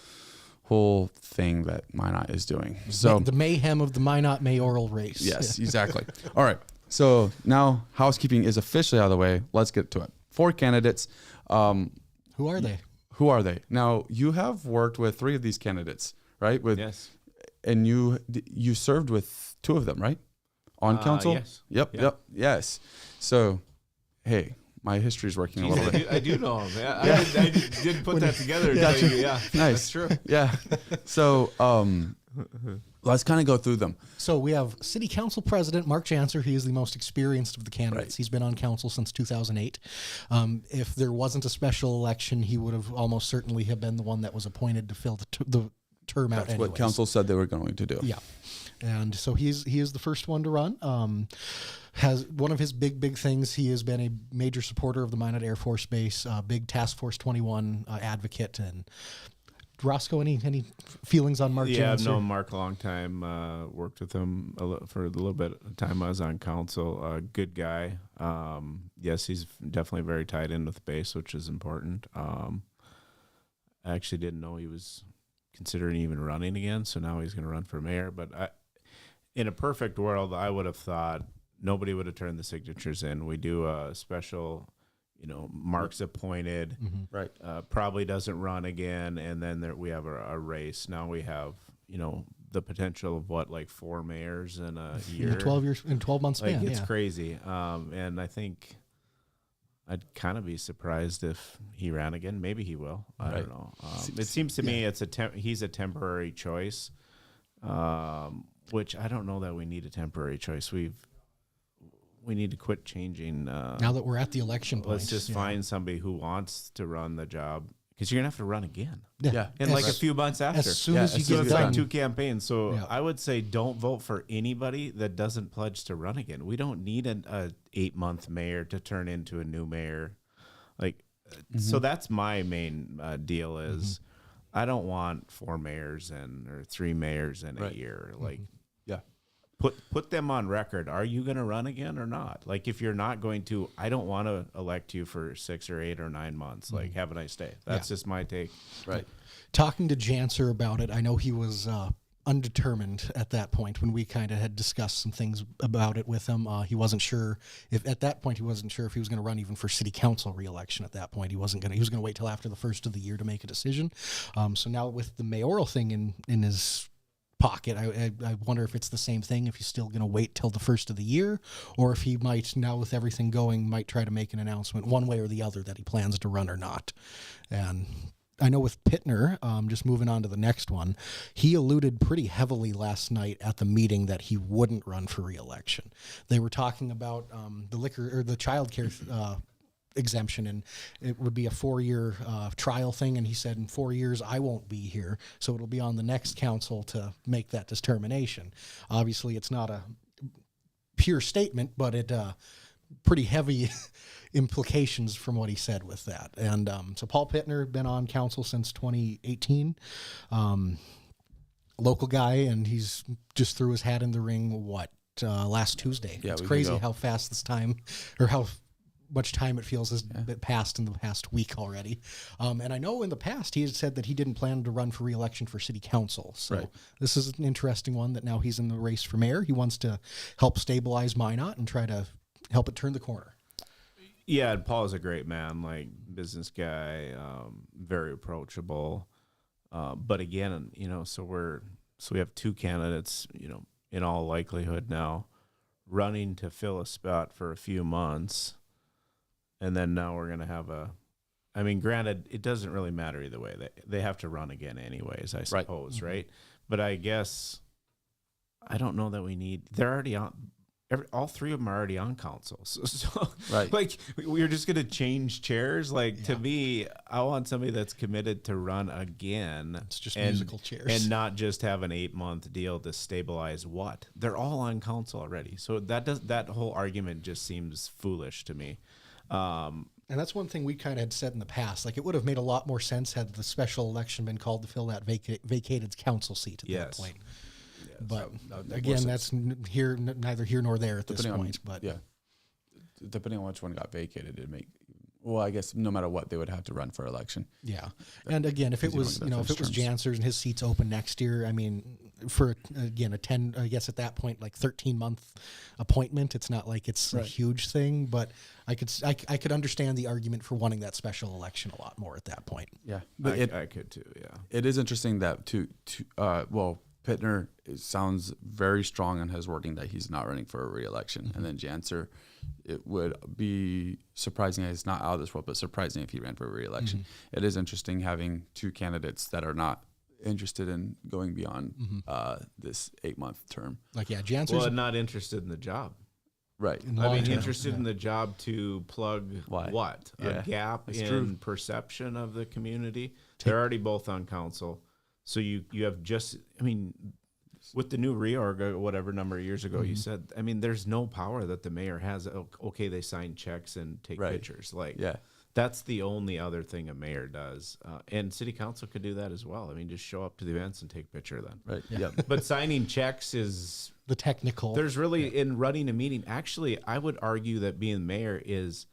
A: thing that Minot is doing. So
B: the mayhem of the Minot mayoral race.
A: Yes, exactly. All right. So now housekeeping is officially out of the way. Let's get to it. 4 candidates.
B: Who are they?
A: Who are they? Now, you have worked with 3 of these candidates, right?
C: Yes.
A: And you served with 2 of them, right? On council?
C: Yes.
A: Yep. Yes. So, hey, my history is working a little bit.
C: I do know him. I didn't put that together.
A: Gotcha.
C: Yeah.
A: Nice.
C: That's true.
A: Yeah. So, let's kind of go through them.
B: So we have City Council President Mark Janser. He is the most experienced of the candidates.
A: Right.
B: He's been on council since 2008. If there wasn't a special election, he would have almost certainly have been the one that was appointed to fill the term out.
A: That's what council said they were going to do.
B: Yeah. And so he is the first one to run. Has one of his big things. He has been a major supporter of the Minot Air Force Base, big Task Force 21 advocate. And Roscoe, any feelings on Mark Janser?
C: Yeah, I've known Mark a long time. Worked with him for a little bit of time I was on council. Good guy. Yes, he's definitely very tied in with the base, which is important. I actually didn't know he was considering even running again, so now he's going to run for mayor. But in a perfect world, I would have thought nobody would have turned the signatures in. We do a special, Mark's appointed,
A: Right.
C: probably doesn't run again, and then we have a race. Now we have, the potential of 4 mayors in a year.
B: 12 months span.
C: It's crazy. And I think I'd kind of be surprised if he ran again. Maybe he will. I don't know. It seems to me he's a temporary choice, which I don't know that we need a temporary choice. We need to quit changing.
B: Now that we're at the election point,
C: let's just find somebody who wants to run the job, because you're gonna have to run again.
A: Yeah.
C: In a few months after.
B: As soon as you
C: So
B: get
C: it's
B: done.
C: 2 campaigns. So I would say don't vote for anybody that doesn't pledge to run again. We don't need a 8-month mayor to turn into a new mayor. So that's my main deal is I don't want 4 mayors or 3 mayors in a year.
A: Yeah.
C: put them on record. Are you going to run again or not? Like, if you're not going to, I don't want to elect you for 6 or 8 or 9 months. Like, have a nice day. That's just my take.
A: Right.
B: Talking to Janser about it, I know he was undetermined at that point when we kind of had discussed some things about it with him. He wasn't sure if at that point he was going to run even for city council reelection. At that point, he was going to wait till after the first of the year to make a decision. So now with the mayoral thing in his pocket, I wonder if it's the same thing, if he's still going to wait till the first of the year, or if he might, now with everything going, might try to make an announcement one way or the other that he plans to run or not. And I know with Pittner, just moving on to the next one, he alluded pretty heavily last night at the meeting that he wouldn't run for re-election. They were talking about the liquor or the childcare exemption, and it would be a 4-year trial thing, and he said in 4 years I won't be here, so it'll be on the next council to make that determination. Obviously it's not a pure statement, but it pretty heavy implications from what he said with that. And so Paul Pittner, been on council since 2018, local guy, and he's just threw his hat in the ring last Tuesday. It's crazy how fast this time, or how much time it feels has passed in the past week already. And I know in the past he had said that he didn't plan to run for re-election for city council. So this is an interesting one, that now he's in the race for mayor. He wants to help stabilize Minot and try to help it turn the corner.
C: Yeah, and Paul is a great man, like business guy, very approachable. But again, so we have 2 candidates, in all likelihood now, running to fill a spot for a few months. And then now we're going to have granted, it doesn't really matter either way. They have to run again anyways, I suppose, right? But I guess, I don't know that they're already on, all 3 of them are already on council. So like, we're just going to change chairs? Like, to me, I want somebody that's committed to run again.
B: It's just musical chairs.
C: And not just have an 8-month deal to stabilize what? They're all on council already. So that whole argument just seems foolish to me.
B: And that's one thing we kind of had said in the past. Like, it would have made a lot more sense had the special election been called to fill that vacated council seat at that point. Yes, but again, that's neither here nor there at this point. But
A: depending on which one got vacated, it'd make. Well, I guess no matter what, they would have to run for election.
B: Yeah, and again, if it was Janser's and his seat's open next year, I mean, for again a 10, I guess at that point, like 13-month appointment, it's not like it's a huge thing, but I could understand the argument for wanting that special election a lot more at that point.
A: Yeah,
C: but I could too. Yeah,
A: it is interesting that Pittner sounds very strong on his wording that he's not running for a re-election, and then Janser, it would be surprising. It's not out of this world, but surprising if he ran for a re-election. It is interesting having 2 candidates that are not interested in going beyond this 8-month term.
B: Like, Janser's
C: not interested in the job.
A: Right.
C: Interested in the job to plug what? A gap in perception of the community. They're already both on council. So you have with the new reorg, or whatever number of years ago you said, there's no power that the mayor has. Okay, they sign checks and take pictures. That's the only other thing a mayor does. And city council could do that as well. Just show up to the events and take a picture then.
A: Right. Yeah.
C: But signing checks is
B: the technical.
C: There's really, in running a meeting, actually, I would argue that being mayor is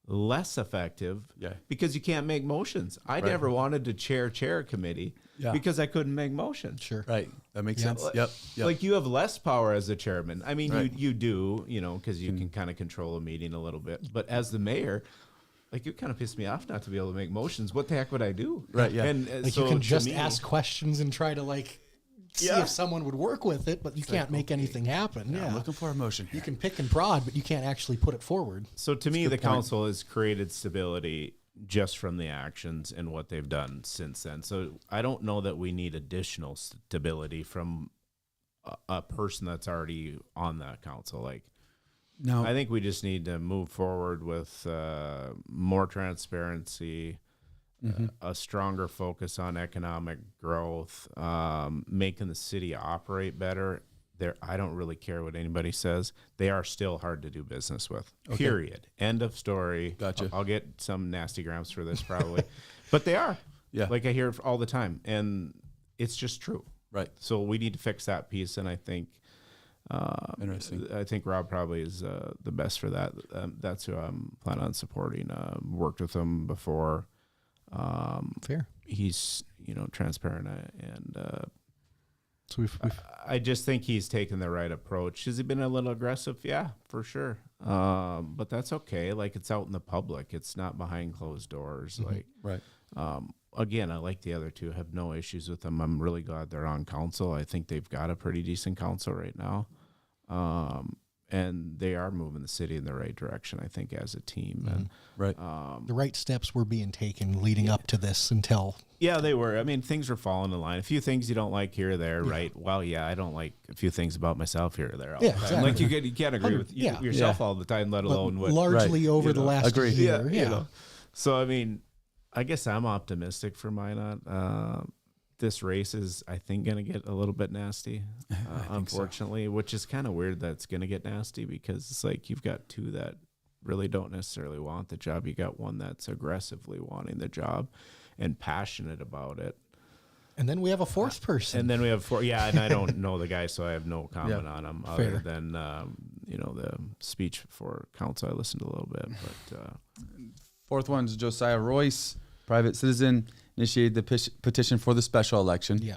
C: less effective because you can't make motions. I never wanted to chair a committee because I couldn't make motions.
B: Sure.
A: Right. That makes sense. Yep.
C: Like, you have less power as a chairman. You do, because you can kind of control a meeting a little bit. But as the mayor, like, it kind of pissed me off not to be able to make motions. What the heck would I do?
A: Right. Yeah.
C: And
B: you can just ask questions and try to see if someone would work with it, but you can't make anything happen.
A: I'm looking for a motion here.
B: You can pick and prod, but you can't actually put it forward.
C: So to me, the council has created stability just from the actions and what they've done since then. So I don't know that we need additional stability from a person that's already on that council.
A: No,
C: I think we just need to move forward with more transparency, a stronger focus on economic growth, making the city operate better. I don't really care what anybody says. They are still hard to do business with. Okay. Period. End of story.
A: Gotcha.
C: I'll get some nasty grams for this probably, but they are. Yeah. Like, I hear it all the time, and it's just true.
A: Right.
C: So we need to fix that piece, and I think
A: Interesting.
C: I think Rob probably is the best for that. That's who I'm planning on supporting. Worked with him before.
B: Fair.
C: He's transparent and.
B: So
C: I just think he's taken the right approach. Has he been a little aggressive? Yeah, for sure. But that's okay. Like, it's out in the public. It's not behind closed doors. Like,
A: Right.
C: Again, I like the other two. Have no issues with them. I'm really glad they're on council. I think they've got a pretty decent council right now. And they are moving the city in the right direction, I think, as a team. And
A: Right.
B: the right steps were being taken leading up to this until.
C: Yeah, they were. I mean, things were falling in line. A few things you don't like here or there, right? Well, yeah, I don't like a few things about myself here or there. All the time.
B: Exactly.
C: Like you can't agree with yourself all the time, let alone what.
B: Largely over the last
A: Agreed.
B: year.
C: Yeah. So, I mean, I guess I'm optimistic for Minot. This race is, I think, going to get a little bit nasty, unfortunately, which is kind of weird that it's going to get nasty because it's like you've got two that really don't necessarily want the job. You got one that's aggressively wanting the job and passionate about it.
B: And then we have a fourth person.
C: And then we have four. Yeah, and I don't know the guy, so I have no comment on him other than, the speech for council. I listened to a little bit. But
A: Fourth one is Josiah Royce, private citizen, initiated the petition for the special election.
B: Yeah.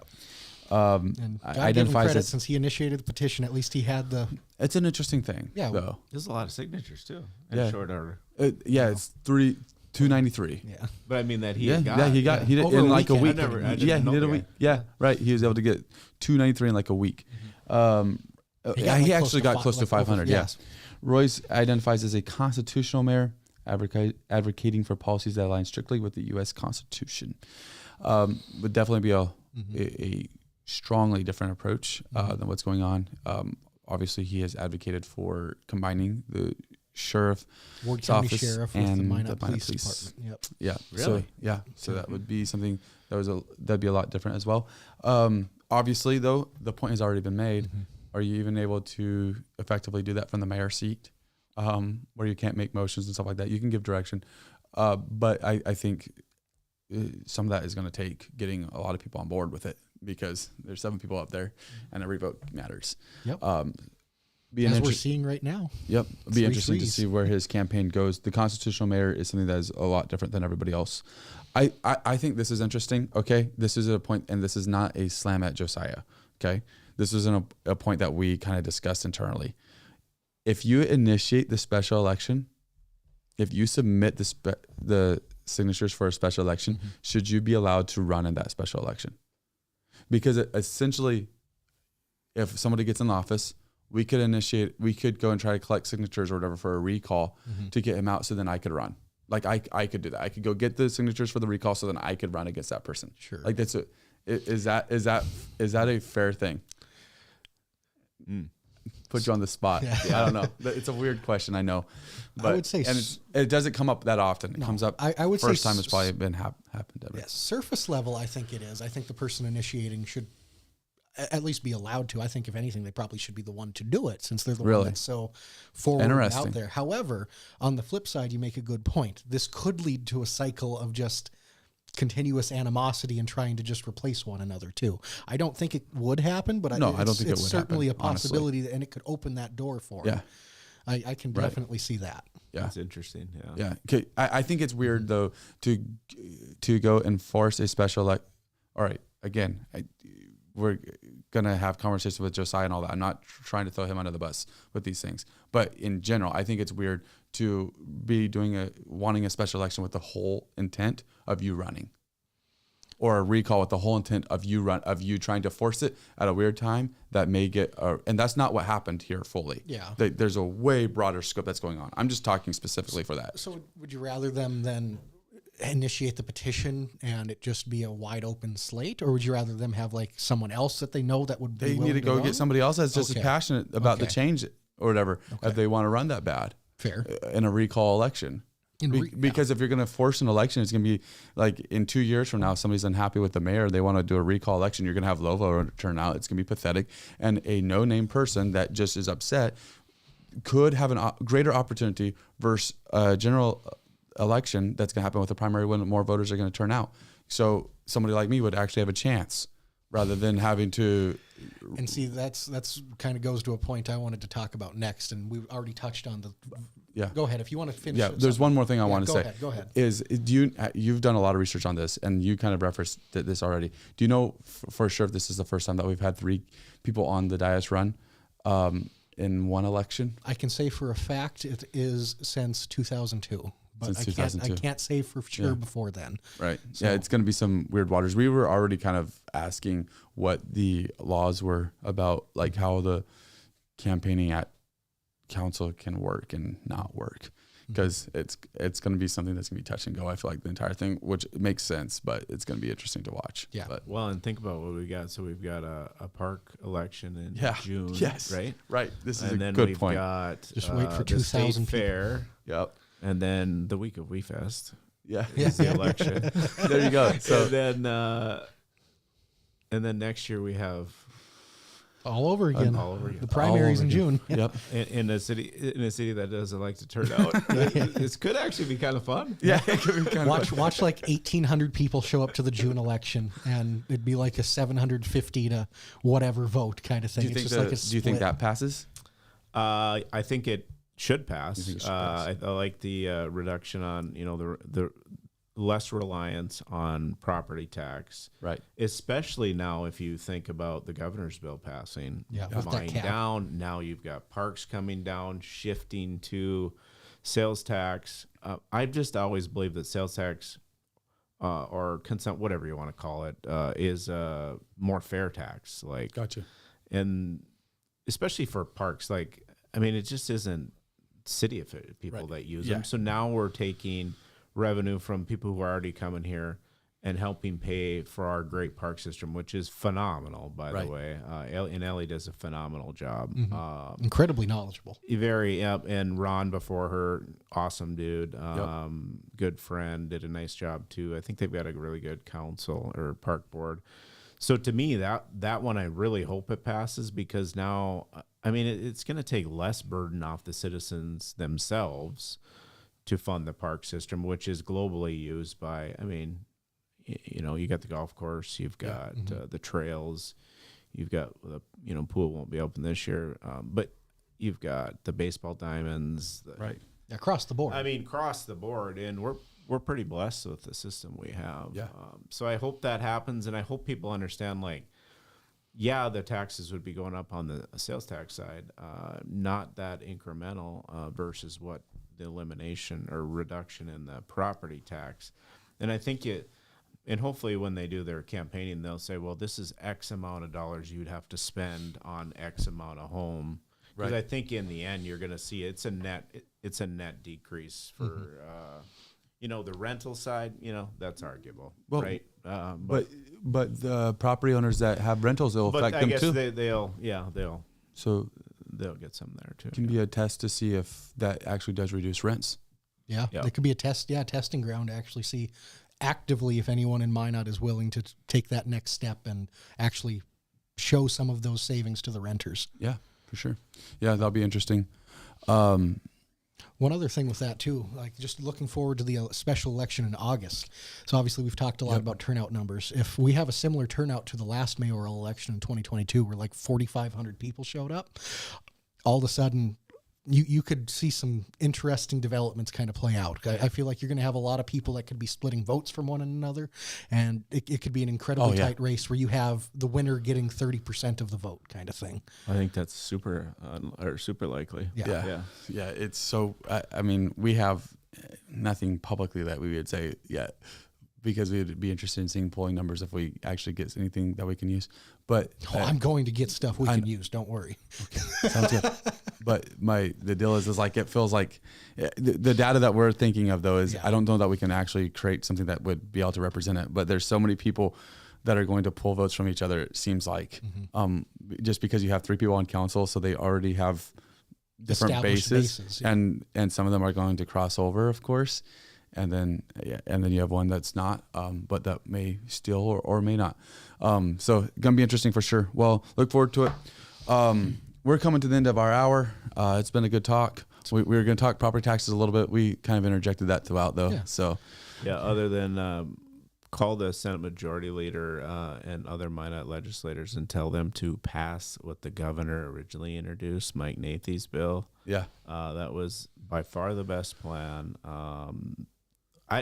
B: And I give him credit since he initiated the petition. At least he had the.
A: It's an interesting thing.
B: Yeah.
A: Though.
C: there's a lot of signatures too in short order.
A: It's 293.
B: Yeah.
C: But I mean that he
A: He did
B: Over
A: in
B: a
A: like a week.
B: weekend.
C: I didn't
A: He
C: know
A: did a
C: the
A: week.
C: guy.
A: Yeah, right. He was able to get 293 in like a week. He actually got close to 500. Yes. Royce identifies as a constitutional mayor, advocating for policies that align strictly with the U.S. Constitution. Would definitely be a strongly different approach than what's going on. Obviously, he has advocated for combining the sheriff,
B: Ward County
A: office
B: Sheriff with
A: and
B: the Minot Police Department. Yep.
A: Yeah.
C: Really?
A: So that would be something that'd be a lot different as well. Obviously, though, the point has already been made. Are you even able to effectively do that from the mayor's seat, where you can't make motions and stuff like that? You can give direction, but I think some of that is going to take getting a lot of people on board with it because there's 7 people up there, and every vote matters.
B: Yep.
A: As
B: we're seeing right now.
A: Yep. It'll be interesting to
B: threes.
A: see where his campaign goes. The constitutional mayor is something that is a lot different than everybody else. I think this is interesting. Okay. This is a point, and this is not a slam at Josiah. Okay. This isn't a point that we kind of discussed internally. If you initiate the special election, if you submit the signatures for a special election, should you be allowed to run in that special election? Because essentially, if somebody gets in office, we could go and try to collect signatures or whatever for a recall to get him out so then I could run. Like I could do that. I could go get the signatures for the recall so then I could run against that person.
B: Sure.
A: Like is that a fair thing? Put you on the spot. Yeah. I don't know. It's a weird question, I know. But
B: I would say
A: it doesn't come up that often. It comes up
B: I would
A: first
B: say
A: time it's probably been happened ever.
B: Yes, surface level, I think it is. I think the person initiating should at least be allowed to. I think if anything, they probably should be the one to do it since they're the one that's so forward and out there. However, on the flip side, you make a good point. This could lead to a cycle of just continuous animosity and trying to just replace one another too. I don't think it would happen, but I don't think it's certainly
A: happen,
B: a possibility, and it could open that door for it. I can definitely see that.
A: Yeah,
C: that's interesting.
A: Yeah. Okay. I think it's weird though to go enforce a special all right. Again, we're gonna have conversations with Josiah and all that. I'm not trying to throw him under the bus with these things, but in general, I think it's weird to be wanting a special election with the whole intent of you running, or a recall with the whole intent of you trying to force it at a weird time that may get and that's not what happened here fully.
B: Yeah,
A: there's a way broader scope that's going on. I'm just talking specifically for that.
B: So would you rather them then initiate the petition and it just be a wide open slate, or would you rather them have like someone else that they know that would be
A: they need to go get somebody else that's just as passionate about the change or whatever if they want to run that bad in a recall election? Because if you're going to force an election, it's going to be like in 2 years from now, somebody's unhappy with the mayor, they want to do a recall election, you're going to have low voter turnout, it's going to be pathetic, and a no-name person that just is upset could have a greater opportunity versus a general election that's going to happen with a primary when more voters are going to turn out. So somebody like me would actually have a chance rather than having to
B: And see, that's kind of goes to a point I wanted to talk about next, and we've already touched on the.
A: Yeah.
B: Go ahead if you want to finish.
A: Yeah, there's one more thing I want to say.
B: Go ahead.
A: You've done a lot of research on this, and you kind of referenced this already. Do you know for sure if this is the first time that we've had 3 people on the dais run in one election?
B: I can say for a fact it is since 2002. But
A: Since 2002.
B: I can't say for sure before then.
A: Right.
B: So.
A: Yeah, it's going to be some weird waters. We were already kind of asking what the laws were about, like how the campaigning at council can work and not work, because it's going to be something that's going to be touch and go. I feel like the entire thing, which makes sense, but it's going to be interesting to watch.
B: Yeah.
A: But,
C: Well, and think about what we got. So we've got a park election in June,
A: yes,
C: right?
A: Right. This is
C: And
A: a
C: then
A: good
C: we've
A: point.
C: got
B: Just wait for
C: the state
B: 2,000 people.
C: fair,
A: Yep.
C: and then the week of WeFest
A: Yeah.
C: is the election.
A: There you go. So
C: and then next year we have
B: All over again.
C: all over again.
B: The primaries in June.
A: Yep.
C: in a city that doesn't like to turn out. This could actually be kind of fun.
A: Yeah. It could be kind of
B: Watch like 1,800 people show up to the June election, and it'd be like a 750 to whatever vote kind of thing.
A: Do you think do you think that passes?
C: I think it should pass.
A: You think it should pass?
C: I like the reduction on the less reliance on property tax,
A: Right.
C: especially now if you think about the governor's bill passing.
B: Yeah, with that
C: Mine
B: cap.
C: down. Now you've got parks coming down, shifting to sales tax. I've just always believed that sales tax or consent, whatever you want to call it, is a more fair tax. Like,
A: Gotcha.
C: and especially for parks, like, I mean, it just isn't city people
A: Right.
C: that use
A: Yeah.
C: them. So now we're taking revenue from people who are already coming here and helping pay for our great park system, which is phenomenal, by
A: Right.
C: the way. And Ellie does a phenomenal job.
B: Incredibly knowledgeable.
C: And Ron before her, awesome dude, good friend, did a nice job too. I think they've got a really good council or park board. So to me, that one, I really hope it passes, because now, I mean, it's going to take less burden off the citizens themselves to fund the park system, which is globally used by, I mean, you got the golf course, you've got the trails, you've got the, pool won't be open this year, but you've got the baseball diamonds,
A: Right.
B: Across the board.
C: I mean, across the board, and we're pretty blessed with the system we have.
A: Yeah.
C: So I hope that happens, and I hope people understand, like, yeah, the taxes would be going up on the sales tax side, not that incremental versus what the elimination or reduction in the property tax. And I think and hopefully when they do their campaigning, they'll say, well, this is X amount of dollars you'd have to spend on X amount of home. Because
A: Right.
C: I think in the end, you're going to see it's a net decrease for, the rental side, that's arguable,
A: Well,
C: right?
A: But the property owners that have rentals, it'll
C: But
A: affect
C: I
A: them
C: guess
A: too.
C: they'll
A: So
C: get some there too.
A: can be a test to see if that actually does reduce rents.
B: Yeah,
C: Yep.
B: there could be a testing ground to actually see actively if anyone in Minot is willing to take that next step and actually show some of those savings to the renters.
A: Yeah, for sure. Yeah, that'll be interesting.
B: One other thing with that too, like just looking forward to the special election in August. So obviously we've talked a lot about turnout numbers. If we have a similar turnout to the last mayoral election in 2022, where like 4,500 people showed up, all of a sudden you could see some interesting developments kind of play out. I feel like you're going to have a lot of people that could be splitting votes from one another, and it could be an incredibly tight race where you have the winner getting 30% of the vote kind of thing.
C: I think that's super likely.
B: Yeah.
A: Yeah, it's so, I mean, we have nothing publicly that we would say yet, because we'd be interested in seeing polling numbers if we actually get anything that we can use. But
B: I'm going to get stuff we can use. Don't worry.
A: Okay, sounds good. But the deal is like, it feels like the data that we're thinking of though is I don't know that we can actually create something that would be able to represent it. But there's so many people that are going to pull votes from each other. It seems like just because you have 3 people on council, so they already have different bases, and some of them are going to cross over, of course. And then you have one that's not, but that may still or may not. So gonna be interesting for sure. Well, look forward to it. We're coming to the end of our hour. It's been a good talk. We were going to talk property taxes a little bit. We kind of interjected that throughout though.
B: Yeah.
A: So
C: Yeah. Other than call the Senate Majority Leader and other Minot legislators and tell them to pass what the governor originally introduced, Mike Nathy's bill.
A: Yeah.
C: That was by far the best plan. I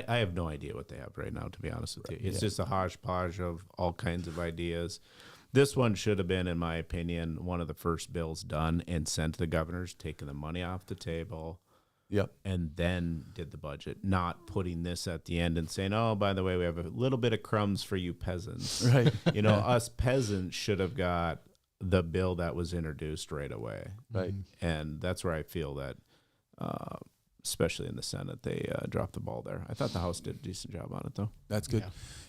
C: have no idea what they have right now, to be honest with you. It's just a hodgepodge of all kinds of ideas. This one should have been, in my opinion, one of the first bills done and sent to the governors, taking the money off the table.
A: Yep.
C: And then did the budget, not putting this at the end and saying, oh, by the way, we have a little bit of crumbs for you peasants.
A: Right.
C: Us peasants should have got the bill that was introduced right away.
A: Right.
C: And that's where I feel that, especially in the Senate, they dropped the ball there. I thought the House did a decent job on it, though.
A: That's good.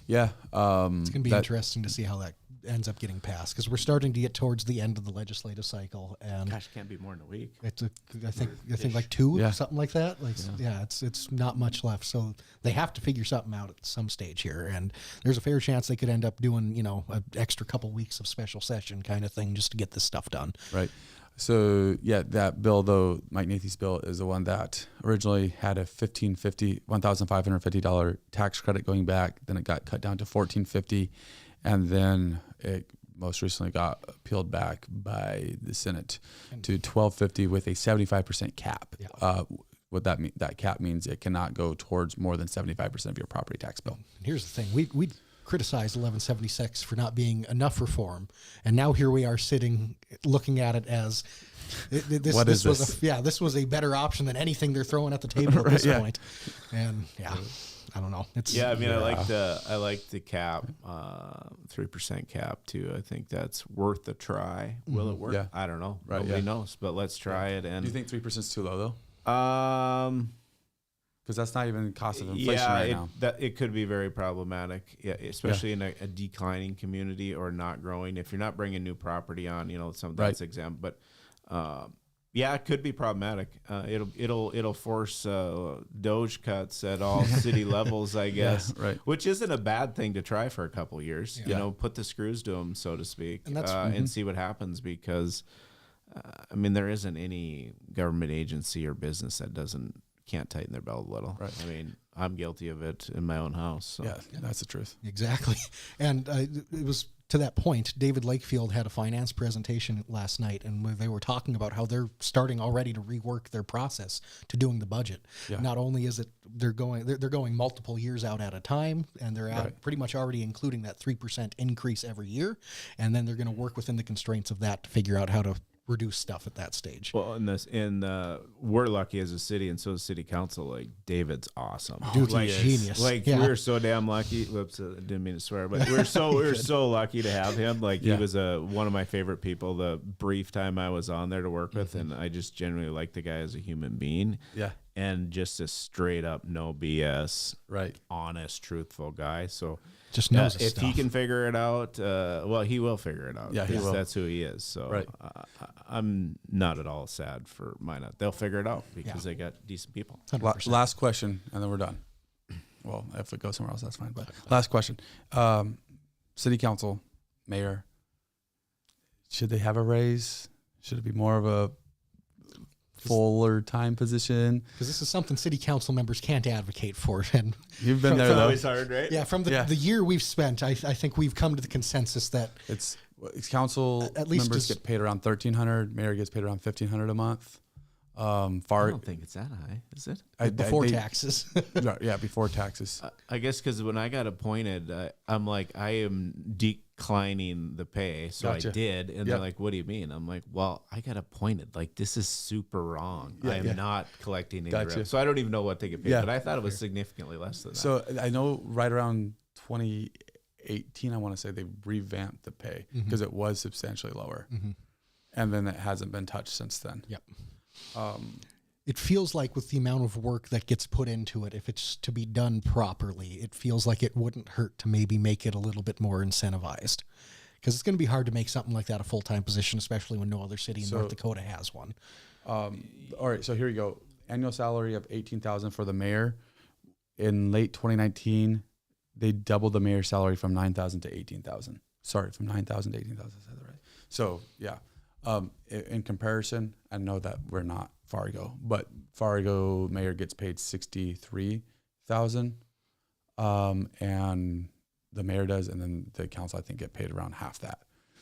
A: Yeah.
B: It's going to be interesting to see how that ends up getting passed, because we're starting to get towards the end of the legislative cycle, and
C: Gosh, can't be more than a week.
B: it's I think like 2, something like that. It's not much left, so they have to figure something out at some stage here, and there's a fair chance they could end up doing an extra couple weeks of special session kind of thing just to get this stuff done.
A: Right. So that bill, though, Mike Nathy's bill, is the one that originally had a $1,550 tax credit going back. Then it got cut down to $1,450, and then it most recently got appealed back by the Senate to $1,250 with a 75% cap. Yeah. What that cap means, it cannot go towards more than 75% of your property tax bill.
B: And here's the thing: we criticized 1176 for not being enough reform, and now here we are sitting looking at it as this was a better option than anything they're throwing at the table at this point. And I don't know.
C: I like the cap, 3% cap too. I think that's worth a try. Will it work?
A: Yeah.
C: I don't know.
A: Right,
C: Nobody knows, but let's try it. And
A: do you think 3% is too low though?
C: Because
A: that's not even cost of inflation right now.
C: It could be very problematic, especially in a declining community or not growing. If you're not bringing new property on, some of that's exempt. But it could be problematic. It'll force Doge cuts at all city levels, I guess.
A: Right.
C: Which isn't a bad thing to try for a couple of years.
A: Yeah.
C: Put the screws to them, so to speak,
B: and,
C: and see what happens. Because there isn't any government agency or business that can't tighten their belt a little.
A: Right.
C: I'm guilty of it in my own house. So.
A: Yeah, that's the truth.
B: Exactly. And it was to that point, David Lakefield had a finance presentation last night, and they were talking about how they're starting already to rework their process to doing the budget. Yeah. Not only is it they're going multiple years out at a time, and they're pretty much already including that 3% increase every year, and then they're going to work within the constraints of that to figure out how to reduce stuff at that stage.
C: Well, we're lucky as a city, and so is City Council. Like, David's awesome.
B: Dude's a genius.
C: We're so damn lucky. Whoops, I didn't mean to swear, but we're so lucky to have him. He was one of my favorite people the brief time I was on there to work with, and I just generally like the guy as a human being.
A: Yeah.
C: And just a straight up, no BS,
A: right,
C: honest, truthful guy. So
B: just knows
C: if he can figure it out, he will figure it out.
A: Yeah, he will.
C: That's who he is. So I'm not at all sad for Minot. They'll figure it out because they got decent people.
A: Last question, and then we're done. Well, if it goes somewhere else, that's fine. But last question: City Council, Mayor, should they have a raise? Should it be more of a fuller time position?
B: Because this is something City Council members can't advocate for. And
A: you've been there, though.
C: Always hard, right?
B: Yeah, from the year we've spent, I think we've come to the consensus that
A: it's council at least members get paid around $1,300. Mayor gets paid around $1,500 a month.
C: I don't think it's that high, is it?
B: Before taxes.
A: Yeah, before taxes.
C: I guess because when I got appointed, I'm like, I am declining the pay. So gotcha. I did. And they're like, what do you mean? I'm like, well, I got appointed. Like, this is super wrong. I am not collecting any revenue. So I don't even know what they get paid. But I thought it was significantly less than that.
A: So I know right around 2018, I want to say they revamped the pay because it was substantially lower. Mm-hmm. And then it hasn't been touched since then.
B: Yep. It feels like with the amount of work that gets put into it, if it's to be done properly, it feels like it wouldn't hurt to maybe make it a little bit more incentivized, because it's going to be hard to make something like that a full-time position, especially when no other city in North Dakota has one.
A: All right, so here you go. Annual salary of $18,000 for the mayor. In late 2019, they doubled the mayor's salary from $9,000 to $18,000. Sorry, from $9,000 to $18,000. I said that right. So yeah. In comparison, I know that we're not Fargo, but Fargo mayor gets paid $63,000, and the mayor does, and then the council I think get paid around half that.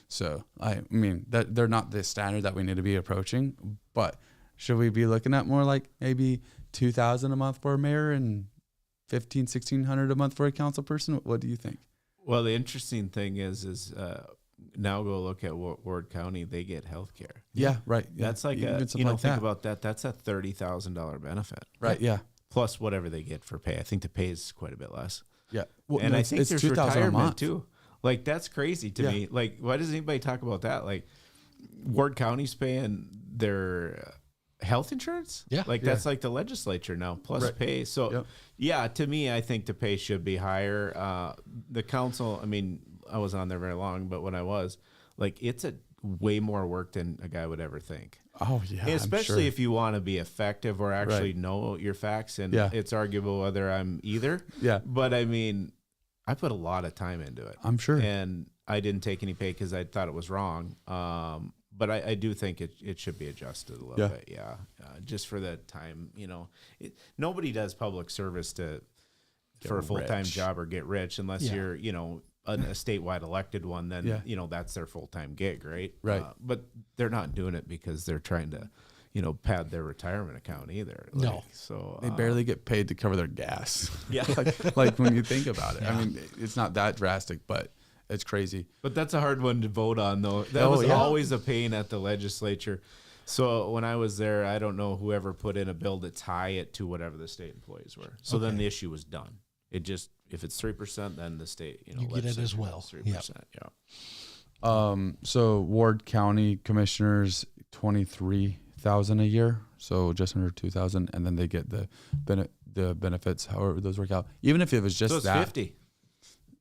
A: So I mean that they're not the standard that we need to be approaching, but should we be looking at more like maybe $2,000 a month for a mayor and $1,500-$1,600 a month for a council person? What do you think?
C: Well, the interesting thing is now go look at Ward County. They get health care.
A: Yeah, right. Yeah.
C: That's like think about that. That's a $30,000 benefit.
A: Right. Yeah.
C: Plus whatever they get for pay. I think the pay is quite a bit less.
A: Yeah.
C: Well, and I think there's retirement too. Like that's crazy to
A: Yeah.
C: me. Like why does anybody talk about that? Like Ward County's paying their health insurance.
B: Yeah.
C: Like that's like the legislature now plus pay. So yeah, to me, I think the pay should be higher. The council, I mean, I was on there very long, but when I was like, it's a way more work than a guy would ever think.
A: Oh yeah.
C: And especially if you want to be effective or actually know your facts, and it's arguable whether I'm either.
A: Yeah.
C: But I mean, I put a lot of time into it.
A: I'm sure.
C: And I didn't take any pay because I thought it was wrong. But I do think it should be adjusted a little bit. Yeah. Just for the time, nobody does public service for a full-time job or get rich unless you're, a statewide elected one, then, that's their full-time gig. Right.
A: Right.
C: But they're not doing it because they're trying to, pad their retirement account either.
B: No.
C: So
A: they barely get paid to cover their gas.
C: Yeah.
A: like when you think about it, I mean, it's not that drastic, but it's crazy.
C: But that's a hard one to vote on, though. That was always a pain at the legislature. So when I was there, I don't know whoever put in a bill to tie it to whatever the state employees were. So then the issue was done. It just, if it's 3%, then the state,
B: you get it as well.
C: 3%.
A: So Ward County commissioners, 23,000 a year, so just under 2,000, and then they get the benefits, however those work out. Even if it was just
C: so it's
A: that,
C: 50.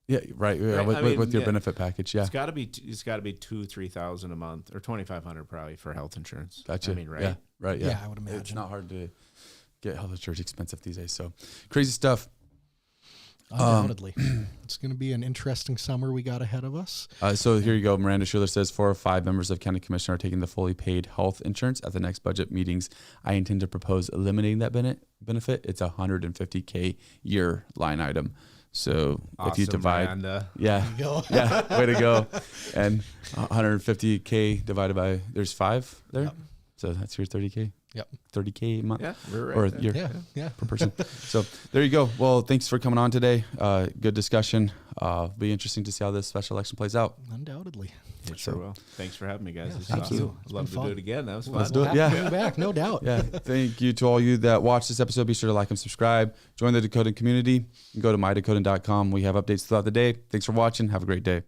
A: Yeah, right. Yeah, with your benefit package. Yeah,
C: it's got to be 2,000-3,000 a month, or 2,500 probably for health insurance.
A: Gotcha.
C: I mean, right?
A: Yeah, right. Yeah.
B: I would imagine
A: it's not hard to get health insurance expensive these days. So crazy stuff.
B: Undoubtedly. It's going to be an interesting summer we got ahead of us.
A: So here you go. Miranda Schuler says 4 or 5 members of county commission are taking the fully paid health insurance at the next budget meetings. I intend to propose eliminating that benefit. It's $150K year line item. So
C: awesome,
A: if you divide,
C: Miranda.
A: yeah, way to go. And 150K divided by, there's 5 there. Yep. So that's your 30K.
B: Yep.
A: 30K a month.
C: Yeah, we're right
A: or
C: there.
A: year per person. So there you go. Well, thanks for coming on today. Good discussion. Be interesting to see how this special election plays out.
B: Undoubtedly.
C: It sure will. Thanks for having me, guys.
B: Yeah,
C: Thank you. Love to do it again. That was fun.
A: Let's do it. Yeah.
B: Coming back, no doubt.
A: Yeah. Thank you to all you that watched this episode. Be sure to like and subscribe. Join the Dakotan community. Go to mydakotan.com. We have updates throughout the day. Thanks for watching. Have a great day.